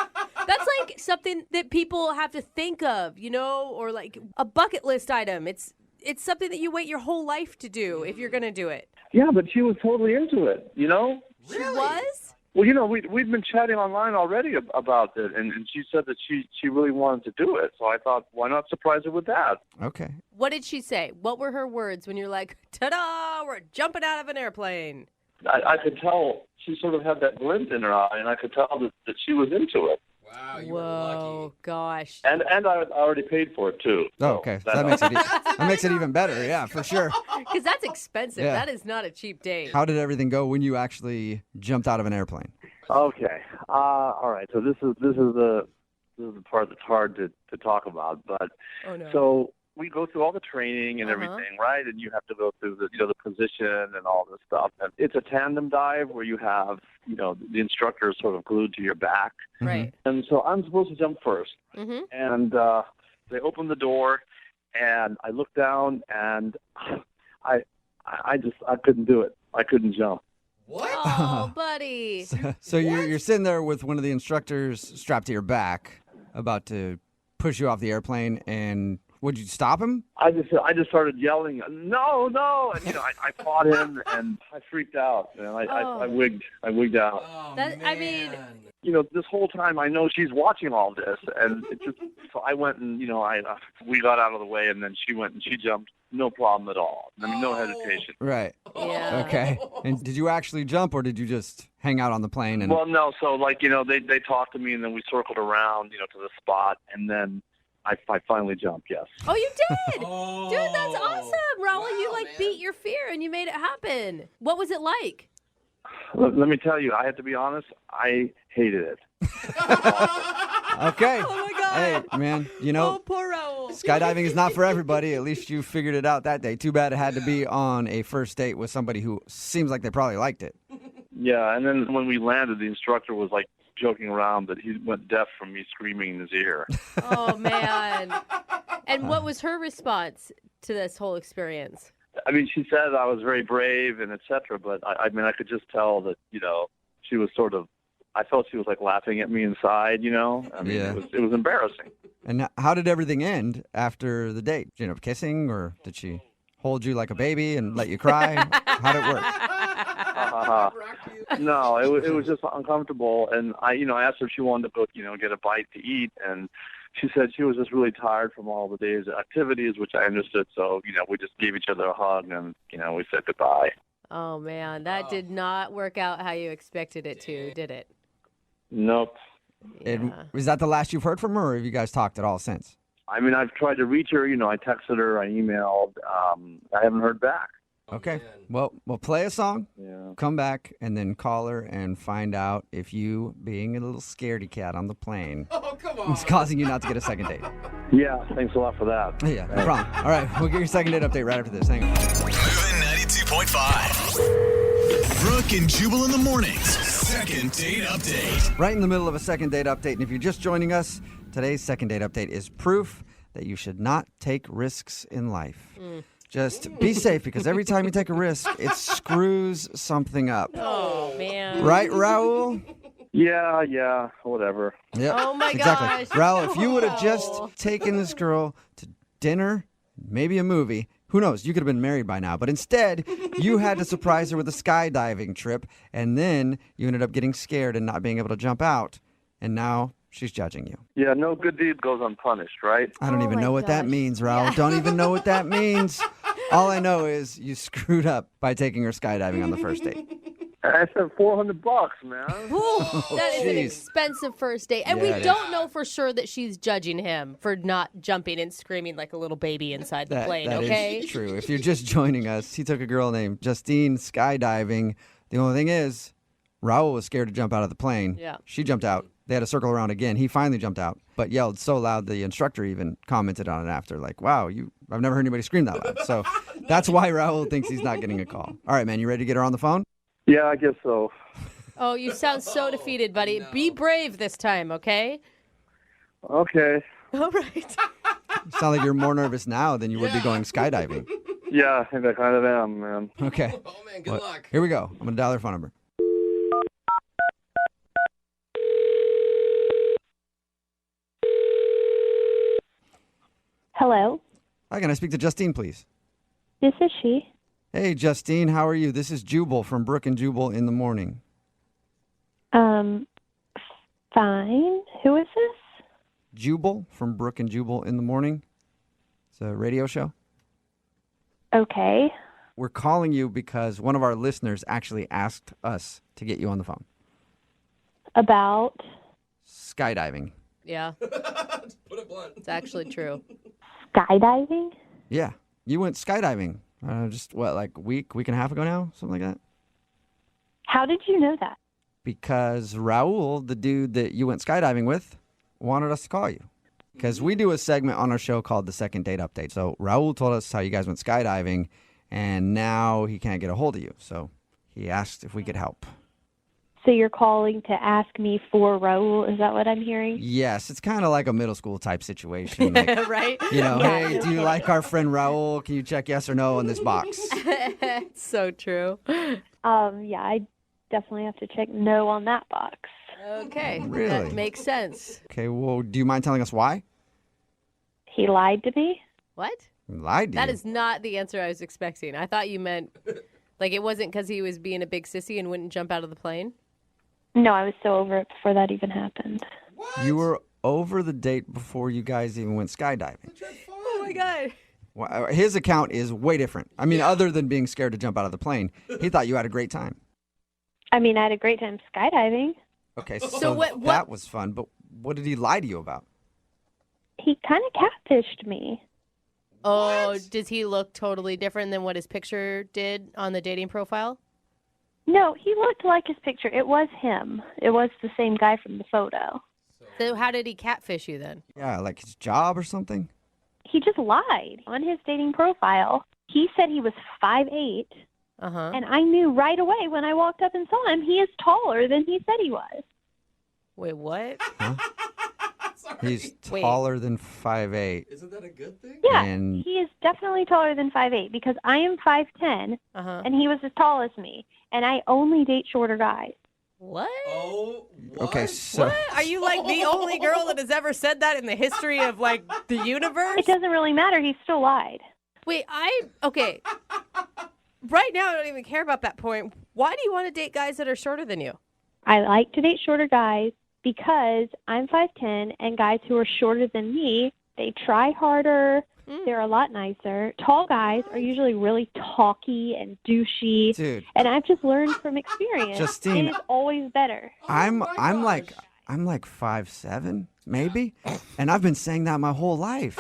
That's like something that people have to think of, or like a bucket list item. It's something that you wait your whole life to do if you're going to do it. Yeah, but she was totally into it, She was? Well, we'd been chatting online already about it, and she said that she really wanted to do it. So I thought, why not surprise her with that? Okay. What did she say? What were her words when you're like, ta-da, we're jumping out of an airplane? I could tell she sort of had that glint in her eye, and I could tell that she was into it. Wow, you Whoa, gosh. And I already paid for it, too. Oh, okay. That makes it even better. Yeah, for sure. Because that's expensive. Yeah. That is not a cheap date. How did everything go when you actually jumped out of an airplane? Okay. All right. So this is the part that's hard to talk about. But Oh, no. so we go through all the training and everything, right? And you have to go through the position and all this stuff. And it's a tandem dive where you have, the instructor is sort of glued to your back. Right. And so I'm supposed to jump first. Mm-hmm. And they open the door, and I look down, and I couldn't do it. I couldn't jump. What? Oh, buddy. So you're sitting there with one of the instructors strapped to your back, about to push you off the airplane, and would you stop him? I just started yelling, no, and I fought him, and I freaked out, and I wigged out. Oh, I mean, this whole time I know she's watching all this, and so I went and we got out of the way, and then she went and she jumped, no problem at all. I mean, no hesitation. Right. Yeah. Okay. And did you actually jump, or did you just hang out on the plane? And Well, no. So they talked to me, and then we circled around, to the spot, and then I finally jumped. Yes. Oh, you did, dude. That's awesome, Raul. You beat your fear and you made it happen. What was it like? Let me tell you, I have to be honest. I hated it. Okay. Oh my God. Hey, man, Oh, poor Raul. skydiving is not for everybody. At least you figured it out that day. Too bad it had to be on a first date with somebody who seems like they probably liked it. Yeah, and then when we landed, the instructor was joking around that he went deaf from me screaming in his ear. Oh, man. And what was her response to this whole experience? I mean, she said I was very brave and et cetera, but I could just tell that, she was sort of, I felt she was laughing at me inside, I mean, Yeah. it was embarrassing. And how did everything end after the date? Kissing, or did she hold you like a baby and let you cry? How'd it work? No, it was just uncomfortable, and I asked her if she wanted to go, get a bite to eat, and she said she was just really tired from all the day's activities, which I understood. So, we just gave each other a hug, and we said goodbye. Oh, man. That did not work out how you expected it to, did it? Nope. And was that the last you've heard from her, or have you guys talked at all since? I mean, I've tried to reach her. I texted her, I emailed. I haven't heard back. Okay. Well, we'll play a song, Yeah. come back, and then call her and find out if you, being a little scaredy cat on the plane, is causing you not to get a second date. Yeah, thanks a lot for that. Yeah, no problem. All right, we'll get your second date update right after this. Hang on. Moving 92.5. Brooke and Jubal in the mornings. Second date update. Right in the middle of a second date update. And if you're just joining us, today's second date update is proof that you should not take risks in life. Just be safe, because every time you take a risk, it screws something up. Oh, man. Right, Raul? Yeah, whatever. Yep. Oh, my exactly. gosh. Raul, if you would have just taken this girl to dinner, maybe a movie, who knows? You could have been married by now. But instead, you had to surprise her with a skydiving trip, and then you ended up getting scared and not being able to jump out. And now she's judging you. Yeah, no good deed goes unpunished, right? I don't even know what that means, Raul. Yeah. Don't even know what that means. All I know is you screwed up by taking her skydiving on the first date. I said $400, man. Ooh, that is an jeez. expensive first date. And Yeah, we it don't know for sure that she's judging him for not jumping and screaming like a little baby inside the plane, that okay? is true. If you're just joining us, he took a girl named Justine skydiving. The only thing is, Raul was scared to jump out of the plane. Yeah. She jumped out. They had to circle around again. He finally jumped out, but yelled so loud the instructor even commented on it after, like, wow, I've never heard anybody scream that loud. So that's why Raul thinks he's not getting a call. All right, man, you ready to get her on the phone? Yeah, I guess so. Oh, you sound so defeated, buddy. Be brave this time, okay? Okay. All right. You sound like you're more nervous now than you would be going skydiving. Yeah, I think I kind of am, man. Okay. Oh, man, good luck. Here we go. I'm going to dial her phone number. Hello, Hi, can I speak to Justine, please? this is she. Hey, Justine, how are you? This is Jubal from Brooke and Jubal in the morning. Fine. Who is this? Jubal from Brooke and Jubal in the morning. It's a radio show. Okay. We're calling you because one of our listeners actually asked us to get you on the phone. About Skydiving. Yeah. Put it blunt. It's actually true. skydiving? Yeah. You went skydiving just, like week and a half ago now? Something like that? How did you know that? Because Raul, the dude that you went skydiving with, wanted us to call you. because we do a segment on our show called the Second Date Update. So Raul told us how you guys went skydiving, and now he can't get a hold of you. So he asked if we could help. So you're calling to ask me for Raul? Is that what I'm hearing? Yes, it's kind of like a middle school type situation. Like, right? You know, hey, do you like our friend Raul? Can you check yes or no on this box? It's so true. Yeah, I definitely have to check no on that box. Okay. Really? That makes sense. Okay, well, do you mind telling us why? He lied to me? What? He lied to That you. is not the answer I was expecting. I thought you meant, like, it wasn't because he was being a big sissy and wouldn't jump out of the plane? No, I was so over it before that even happened. You were over the date before you guys even went skydiving. Oh, my God. Well, his account is way different. I mean, other than being scared to jump out of the plane, he thought you had a great time. I mean, I had a great time skydiving. Okay, so that was fun, but what did he lie to you about? He kind of catfished me. Oh, does he look totally different than what his picture did on the dating profile? No, he looked like his picture. It was him. It was the same guy from the photo. So how did he catfish you then? Yeah, like his job or something? He just lied. On his dating profile, he said he was 5'8", and I knew right away when I walked up and saw him, he is taller than he said he was. Wait, what? Huh? He's taller than 5'8". Isn't that a good thing? Yeah, And he is definitely taller than 5'8", because I am 5'10", and he was as tall as me, and I only date shorter guys. What? Oh, okay, so What? Are you like the only girl that has ever said that in the history of like the universe? It doesn't really matter. He still lied. Wait, okay. Right now, I don't even care about that point. Why do you want to date guys that are shorter than you? I like to date shorter guys because I'm 5'10", and guys who are shorter than me, they try harder. They're a lot nicer. Tall guys are usually really talky and douchey. Dude. And I've just learned from experience. Justine, it is always better. I'm like 5'7", maybe, and I've been saying that my whole life.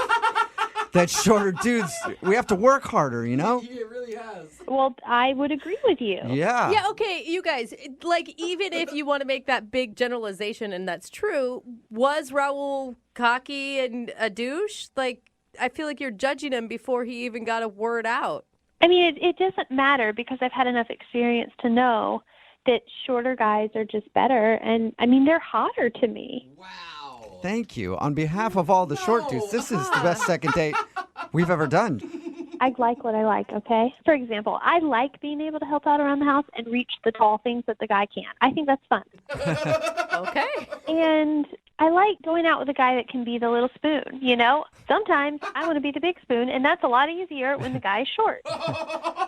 That shorter dudes, we have to work harder, you know? He really has. Well, I would agree with you. Yeah. Yeah, okay, you guys, like, even if you want to make that big generalization, and that's true, was Raul cocky and a douche? Like, I feel like you're judging him before he even got a word out. I mean, it doesn't matter because I've had enough experience to know that shorter guys are just better. And, I mean, they're hotter to me. Thank you. On behalf of all the short dudes, this is the best second date we've ever done. I like what I like, okay? For example, I like being able to help out around the house and reach the tall things that the guy can't. I think that's fun. Okay. And I like going out with a guy that can be the little spoon, you know? Sometimes I want to be the big spoon, and that's a lot easier when the guy is short.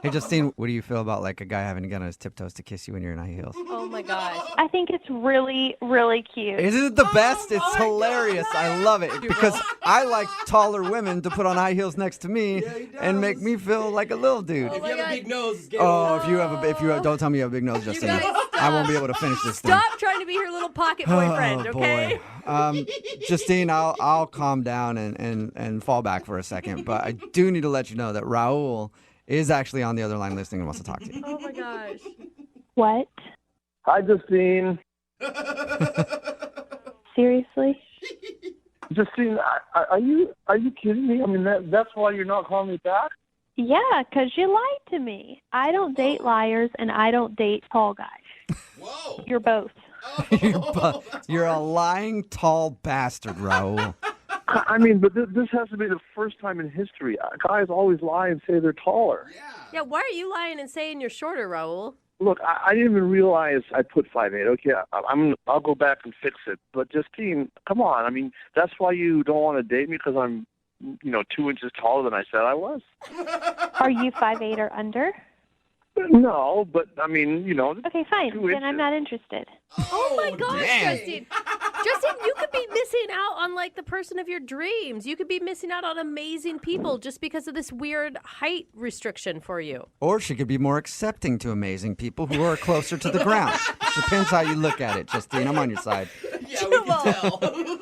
Hey, Justine, what do you feel about like a guy having to get on his tiptoes to kiss you when you're in high heels? Oh, my gosh. I think it's really, really cute. Isn't it the best? It's hilarious. I love it because I like taller women to put on high heels next to me and make me feel like a little dude. If you have a big nose, it's game Oh, over. if you don't tell me you have a big nose, Justine, I won't be able to finish this thing. Stop trying to be her little pocket boyfriend, okay? Boy. Justine, I'll calm down and fall back for a second, but I do need to let you know that Raul is actually on the other line listening and wants to talk to you. Oh my gosh. What? Hi, Justine. Seriously? Justine, are you kidding me? I mean, that's why you're not calling me back? Yeah, because you lied to me. I don't date liars, and I don't date tall guys. Whoa. You're both. You're a lying tall bastard, Raul. I mean, but this has to be the first time in history. Guys always lie and say they're taller. Yeah, why are you lying and saying you're shorter, Raul? Look, I didn't even realize I put 5'8". Okay, I'll go back and fix it. But Justine, come on. I mean, that's why you don't want to date me because I'm, 2 inches taller than I said I was. Are you 5'8" or under? No, but I mean, Okay, fine. Then I'm not interested. Oh my gosh, man. Justin. Justin, you could be missing out on like the person of your dreams. You could be missing out on amazing people just because of this weird height restriction for you. Or she could be more accepting to amazing people who are closer to the ground. Depends how you look at it, Justine. I'm on your side. Yeah, we can tell.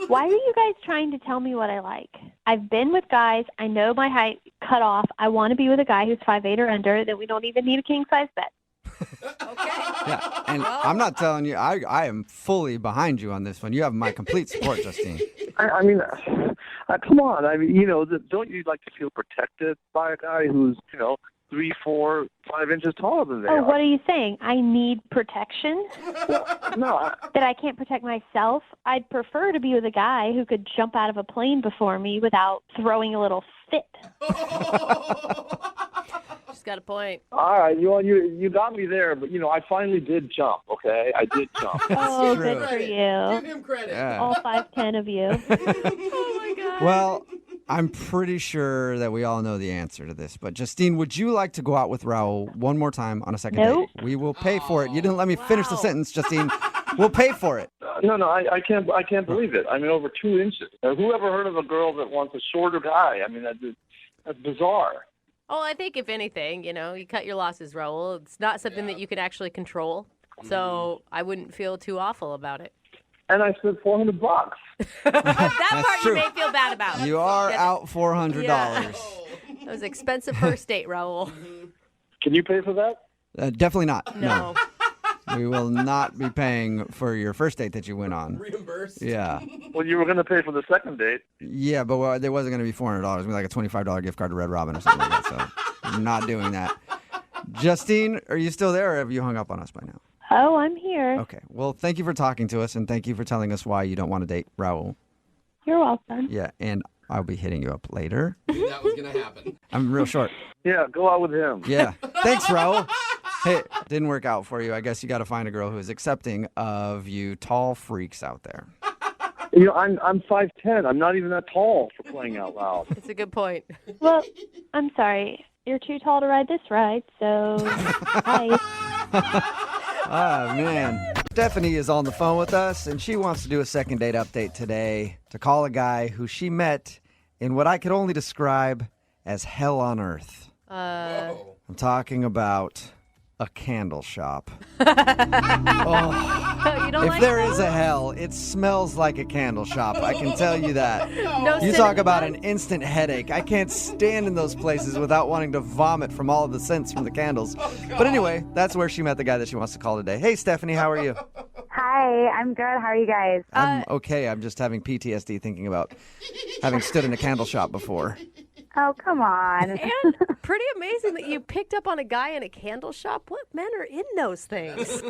Why are you guys trying to tell me what I like? I've been with guys. I know my height cut off. I want to be with a guy who's 5'8" or under. Then we don't even need a king size bed. Yeah, and I'm not telling you, I am fully behind you on this one. You have my complete support, Justine. I mean, Come on. I mean, don't you like to feel protected by a guy who's, 3, 4, 5 inches taller than they Oh, are? what are you saying? I need protection? No. That I can't protect myself? I'd prefer to be with a guy who could jump out of a plane before me without throwing a little fit. She's got a point. All right, you got me there, but I finally did jump. Okay, I did jump. Oh, good for you. Give him credit. Yeah. All 5'10" of you. Oh my God. Well, I'm pretty sure that we all know the answer to this, but Justine, would you like to go out with Raul one more time on a second Nope. date? We will pay for it. You didn't let me finish the sentence, Justine. We'll pay for it. No, I can't believe it. I mean, over 2 inches. Who ever heard of a girl that wants a shorter guy? I mean, that's bizarre. Well, I think if anything, you cut your losses, Raul. It's not something that you can actually control. So I wouldn't feel too awful about it. And I spent $400. That part true. you may feel bad about. You are out $400. Yeah. That was an expensive first date, Raul. Can you pay for that? Definitely not. No. We will not be paying for your first date that you went on. Reimbursed. Yeah. Well, you were going to pay for the second date. Yeah, but there wasn't going to be $400. It was going to be like a $25 gift card to Red Robin or something like that. So I'm not doing that. Justine, are you still there or have you hung up on us by now? Oh, I'm here. Okay. Well, thank you for talking to us and thank you for telling us why you don't want to date Raul. You're welcome. Yeah, and I'll be hitting you up later. That was going to happen. I'm real short. Yeah, go out with him. Yeah. Thanks, Raul. Hey, didn't work out for you. I guess you got to find a girl who is accepting of you tall freaks out there. I'm 5'10". I'm not even that tall, for playing out loud. It's a good point. Well, I'm sorry. You're too tall to ride this ride, so hi. Oh, man. Stephanie is on the phone with us, and she wants to do a second date update today to call a guy who she met in what I could only describe as hell on earth. I'm talking about a candle shop. You don't If like there is a hell, it smells like a candle shop. I can tell you that. No You talk about cinnamon? an instant headache. I can't stand in those places without wanting to vomit from all of the scents from the candles. But anyway, that's where she met the guy that she wants to call today. Hey, Stephanie, how are you? Hi, I'm good. How are you guys? I'm okay. I'm just having PTSD thinking about having stood in a candle shop before. Oh, come on. And pretty amazing that you picked up on a guy in a candle shop. What men are in those things?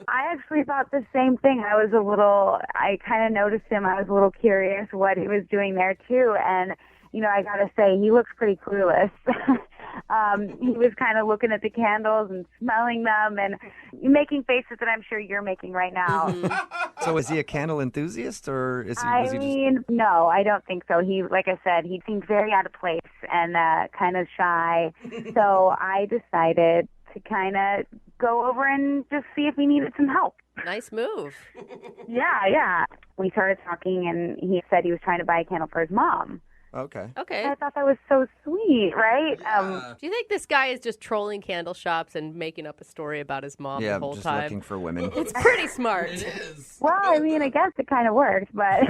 I actually thought the same thing. I kind of noticed him. I was a little curious what he was doing there, too. And, I got to say, he looks pretty clueless. He was kind of looking at the candles and smelling them and making faces that I'm sure you're making right now. So is he a candle enthusiast or is he, No, I don't think so. Like I said, he seemed very out of place and kind of shy. So I decided to kind of go over and just see if he needed some help. Nice move. Yeah. We started talking and he said he was trying to buy a candle for his mom. Okay. I thought that was so sweet, right? Do you think this guy is just trolling candle shops and making up a story about his mom Yeah, the whole just time? looking for women. It's pretty smart. It is. Well, I mean, I guess it kind of worked, but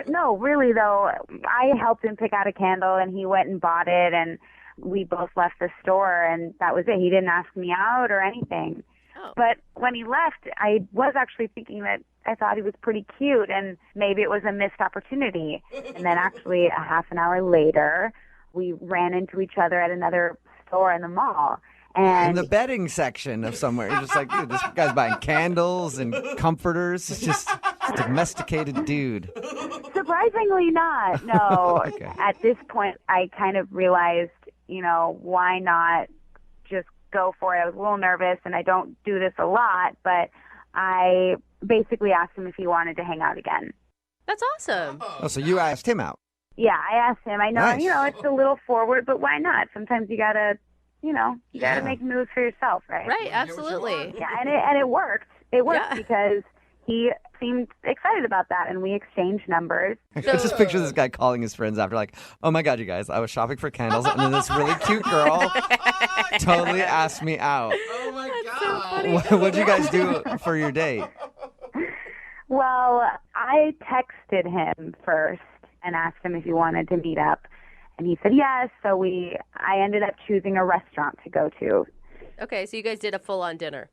no, really though, I helped him pick out a candle and he went and bought it and we both left the store and that was it. He didn't ask me out or anything. Oh. But when he left, I was actually thinking that I thought he was pretty cute and maybe it was a missed opportunity. And then actually a half an hour later, we ran into each other at another store in the mall. And in the bedding section of somewhere. You're just like, dude, this guy's buying candles and comforters. It's just a domesticated dude. surprisingly not, no. Okay. At this point, I kind of realized, why not just go for it. I was a little nervous, and I don't do this a lot, but I basically asked him if he wanted to hang out again. That's awesome. Oh, so you asked him out. Yeah, I asked him. I know, Nice. it's a little forward, but why not? Sometimes you gotta, make moves for yourself, right? Right, absolutely. Yeah, and it worked. It worked because he seemed excited about that, and we exchanged numbers. I just picture this guy calling his friends after, like, oh my God, you guys, I was shopping for candles, and then this really cute girl totally asked me out. Oh my God. What'd you guys do for your date? Well, I texted him first and asked him if he wanted to meet up, and he said yes. So I ended up choosing a restaurant to go to. Okay, so you guys did a full-on dinner.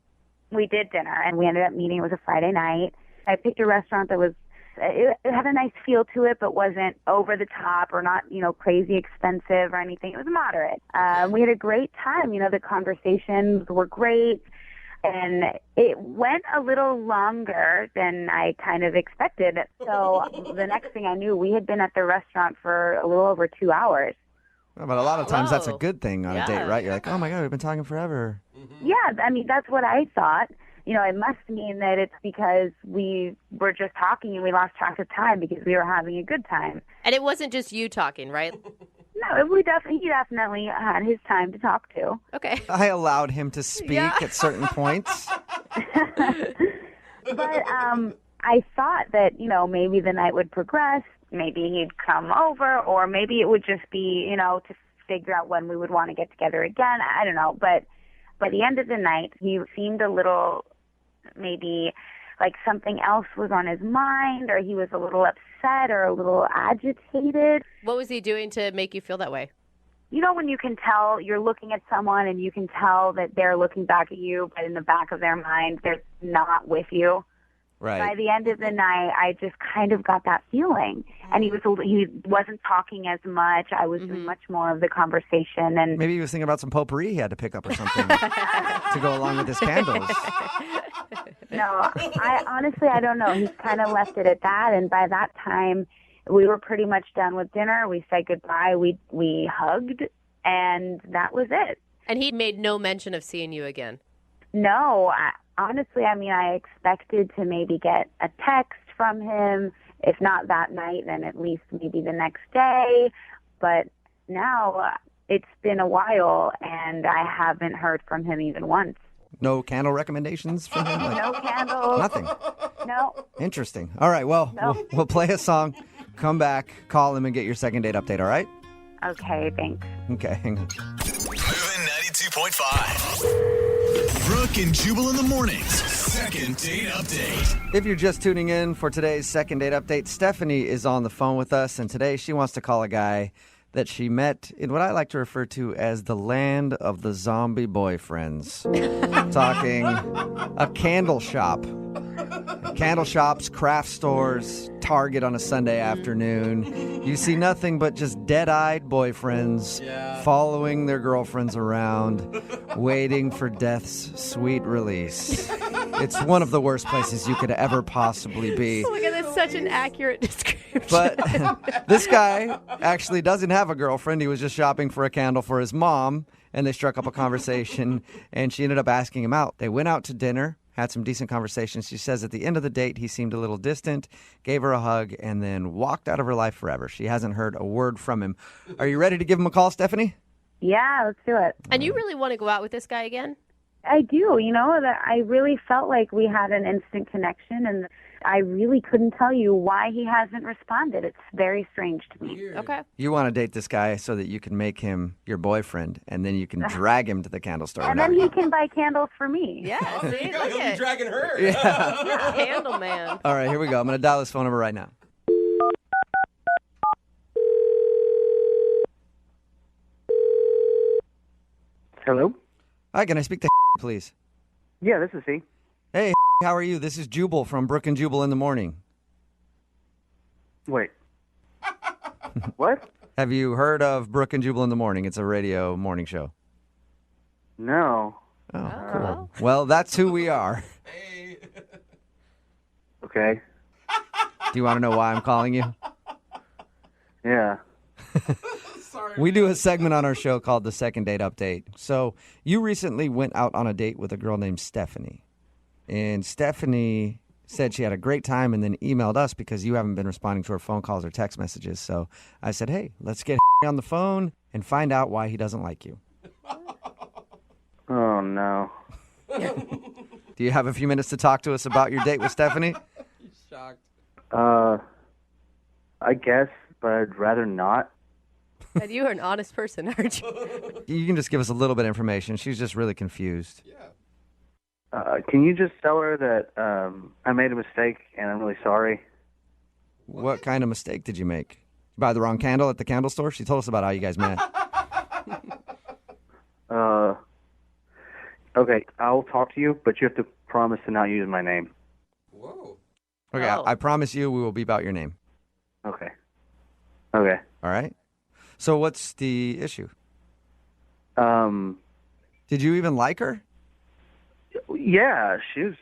We did dinner, and we ended up meeting. It was a Friday night. I picked a restaurant that was It had a nice feel to it, but wasn't over the top or not, crazy expensive or anything. It was moderate. We had a great time. The conversations were great. And it went a little longer than I kind of expected. So the next thing I knew, we had been at the restaurant for a little over 2 hours. Well, but a lot of times that's a good thing on a date, right? You're like, oh my God, we've been talking forever. Yeah, that's what I thought. It must mean that it's because we were just talking and we lost track of time because we were having a good time. And it wasn't just you talking, right? No, he definitely had his time to talk to. Okay. I allowed him to speak at certain points. But I thought that, maybe the night would progress. Maybe he'd come over, or maybe it would just be, to figure out when we would want to get together again. I don't know. But by the end of the night, he seemed a little, maybe like something else was on his mind, or he was a little upset or a little agitated. What was he doing to make you feel that way? When you can tell you're looking at someone and you can tell that they're looking back at you, but in the back of their mind, they're not with you. Right. By the end of the night, I just kind of got that feeling. And he wasn't talking as much. I was doing much more of the conversation. And maybe he was thinking about some potpourri he had to pick up or something to go along with his candles. No, I don't know. He's kind of left it at that. And by that time, we were pretty much done with dinner. We said goodbye. We hugged, and that was it. And he made no mention of seeing you again? No, honestly, I expected to maybe get a text from him. If not that night, then at least maybe the next day. But now it's been a while, and I haven't heard from him even once. No candle recommendations from him? No candles. Nothing? No. Interesting. All right, well, we'll play a song, come back, call him, and get your second date update, all right? Okay, thanks. Okay, hang on. Moving 92.5. Brooke and Jubal in the mornings. Second date update. If you're just tuning in for today's second date update, Stephanie is on the phone with us, and today she wants to call a guy that she met in what I like to refer to as the land of the zombie boyfriends. Talking a candle shop. Candle shops, craft stores, Target on a Sunday afternoon. You see nothing but just dead-eyed boyfriends following their girlfriends around, waiting for death's sweet release. It's one of the worst places you could ever possibly be. Oh my God, that's such an accurate description. But this guy actually doesn't have a girlfriend. He was just shopping for a candle for his mom, and they struck up a conversation, and she ended up asking him out. They went out to dinner, had some decent conversations. She says at the end of the date, he seemed a little distant, gave her a hug, and then walked out of her life forever. She hasn't heard a word from him. Are you ready to give him a call, Stephanie? Yeah, let's do it. And you really want to go out with this guy again? I do. That I really felt like we had an instant connection, and I really couldn't tell you why he hasn't responded. It's very strange to me. Weird. Okay. You want to date this guy so that you can make him your boyfriend, and then you can drag him to the candle store. And then he can buy candles for me. Yeah, see, look He'll be at dragging her. Yeah. Candle man. All right, here we go. I'm going to dial his phone number right now. Hello? Hi, can I speak to please? Yeah, this is he. Hey, how are you? This is Jubal from Brooke and Jubal in the morning. Wait. What? Have you heard of Brooke and Jubal in the morning? It's a radio morning show. No. Oh, cool. Well, that's who we are. Okay. Do you want to know why I'm calling you? Yeah. We do a segment on our show called the Second Date Update. So you recently went out on a date with a girl named Stephanie. And Stephanie said she had a great time and then emailed us because you haven't been responding to her phone calls or text messages. So I said, hey, let's get on the phone and find out why he doesn't like you. Oh, no. Do you have a few minutes to talk to us about your date with Stephanie? He's shocked. I guess, but I'd rather not. And you are an honest person, aren't you? You can just give us a little bit of information. She's just really confused. Can you just tell her that I made a mistake and I'm really sorry? What kind of mistake did you make? Buy the wrong candle at the candle store? She told us about how you guys met. Okay, I'll talk to you, but you have to promise to not use my name. Whoa. Okay, I promise you we will beep out your name. Okay. Okay. All right? So what's the issue? Did you even like her? Yeah, she was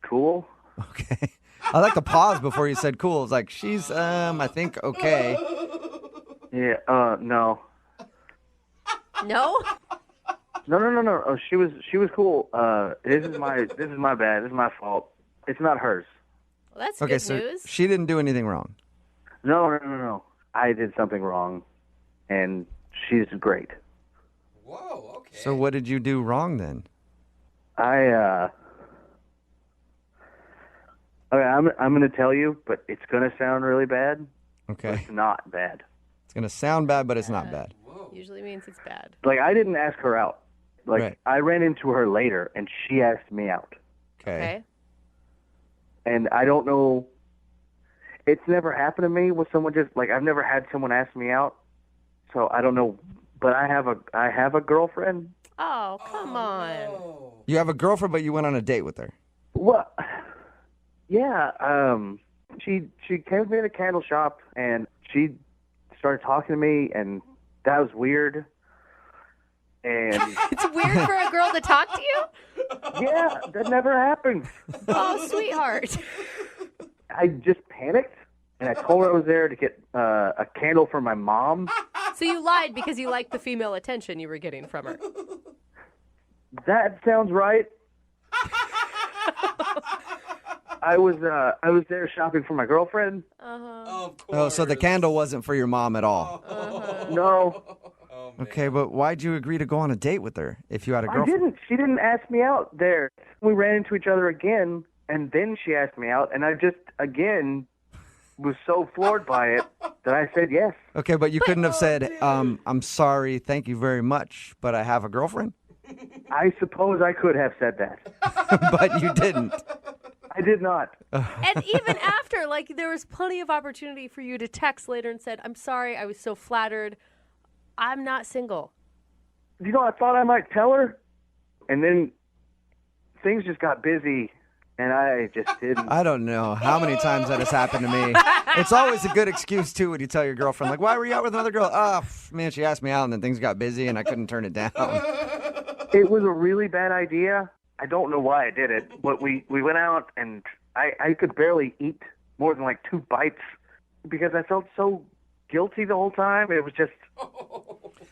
cool. Okay. I like the pause before you said cool. It's like, she's, I think, okay. Yeah, no. No? No. Oh, she was cool. This is my bad. This is my fault. It's not hers. Well, that's Okay, good so news. she didn't do anything wrong. No. I did something wrong, and she's great. Whoa, okay. So what did you do wrong then? Okay, I'm going to tell you, but it's going to sound really bad. Okay. But it's not bad. It's going to sound bad, but it's not bad. Usually means it's bad. Like, I didn't ask her out. Like, Right. I ran into her later, and she asked me out. Okay. And I don't know. It's never happened to me with someone just, like, I've never had someone ask me out. So I don't know. But I have a girlfriend. Oh, come on. You have a girlfriend, but you went on a date with her. What? Yeah. She came to me at a candle shop, and she started talking to me, and that was weird. And It's weird for a girl to talk to you? yeah, that never happens. Oh, sweetheart. I just panicked, and I told her I was there to get a candle for my mom. So you lied because you liked the female attention you were getting from her. That sounds right. I was there shopping for my girlfriend. Oh, so the candle wasn't for your mom at all. No. Okay, but why'd you agree to go on a date with her if you had a I girlfriend? didn't. She didn't ask me out there. We ran into each other again, and then she asked me out, and I just, again, was so floored by it that I said yes. Okay, but you couldn't have said, I'm sorry, thank you very much, but I have a girlfriend? I suppose I could have said that. But you didn't. I did not. And even after, like, there was plenty of opportunity for you to text later and said, I'm sorry, I was so flattered. I'm not single. You know, I thought I might tell her, and then things just got busy, and I just didn't. I don't know how many times that has happened to me. It's always a good excuse, too, when you tell your girlfriend, like, why were you out with another girl? Oh, man, she asked me out, and then things got busy, and I couldn't turn it down. It was a really bad idea. I don't know why I did it, but we went out, and I could barely eat more than like 2 bites because I felt so guilty the whole time. It was just...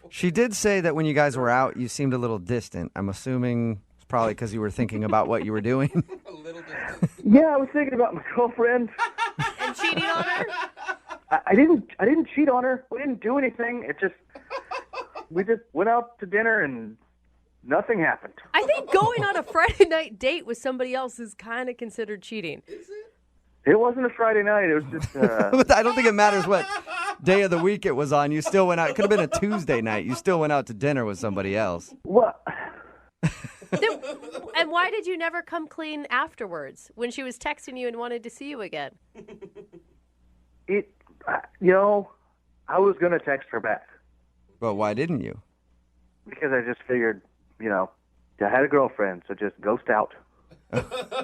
She did say that when you guys were out, you seemed a little distant. I'm assuming it's probably because you were thinking about what you were doing. Yeah, I was thinking about my girlfriend. And cheating on her? I didn't cheat on her. We didn't do anything. We just went out to dinner and nothing happened. I think going on a Friday night date with somebody else is kind of considered cheating. It wasn't a Friday night. It was just... I don't think it matters what day of the week it was on. You still went out. It could have been a Tuesday night. You still went out to dinner with somebody else. What? And why did you never come clean afterwards when she was texting you and wanted to see you again? I was going to text her back. But why didn't you? Because I just figured, I had a girlfriend, so just ghost out.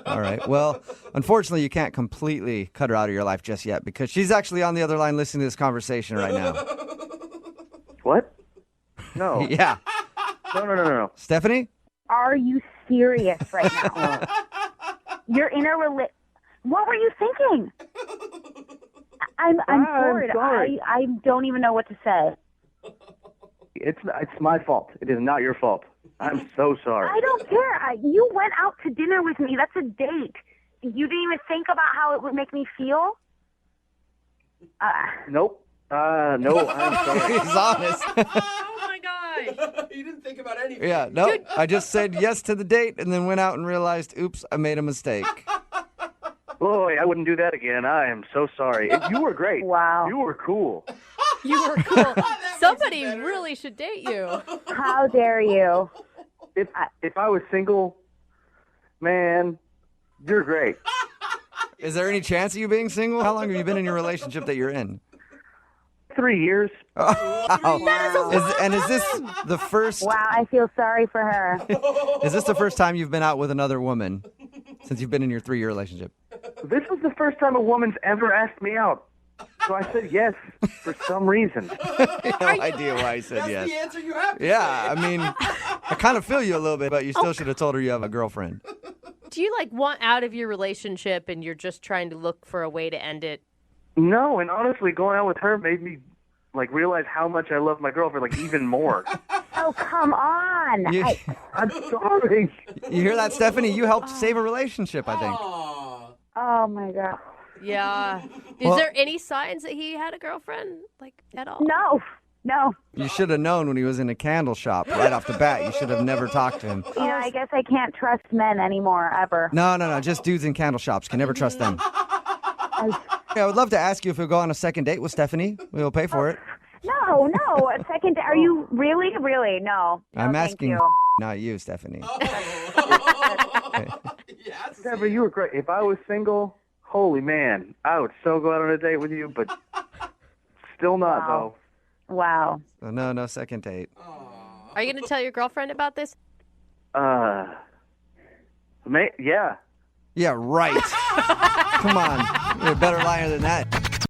All right. Well, unfortunately, you can't completely cut her out of your life just yet because she's actually on the other line listening to this conversation right now. What? No. Yeah. No. Stephanie? Are you serious right now? You're in a What were you thinking? I'm bored. Sorry. I don't even know what to say. It's my fault. It is not your fault. I'm so sorry. I don't care. You went out to dinner with me. That's a date. You didn't even think about how it would make me feel? Nope. No, I'm sorry. He's honest. Oh, my gosh. You didn't think about anything. Yeah, no. I just said yes to the date and then went out and realized, oops, I made a mistake. Boy, I wouldn't do that again. I am so sorry. You were great. Wow. You were cool. You were cool. Somebody really should date you. How dare you? If I was single, man, you're great. Is there any chance of you being single? How long have you been in your relationship that you're in? 3 years. Wow. That is a long And is this the first... Wow, I feel sorry for her. Is this the first time you've been out with another woman since you've been in your 3-year relationship? This was the first time a woman's ever asked me out. So I said yes for some reason. No idea why I said yes. That's the answer you have to Yeah, say. I mean, I kind of feel you a little bit, but you still should have told her you have a girlfriend. Do you like want out of your relationship and you're just trying to look for a way to end it? No, and honestly, going out with her made me like realize how much I love my girlfriend, like even more. Oh, come on. I'm sorry. You hear that, Stephanie? You helped save a relationship, I think. Oh, my God. Yeah. Is Well- there any signs that he had a girlfriend, like, at all? No. You should have known when he was in a candle shop right off the bat. You should have never talked to him. You know, I guess I can't trust men anymore, ever. No. Just dudes in candle shops. Can never trust them. I would love to ask you if we'll go on a second date with Stephanie. We'll pay for it. No. A second, are you really? No. I'm thank asking, you. not you, Stephanie. Deborah, you were great. If I was single, holy man, I would so go out on a date with you, but still not, though. Wow. So no second date. Are you going to tell your girlfriend about this? Yeah. Yeah, right. Come on. You're a better liar than that.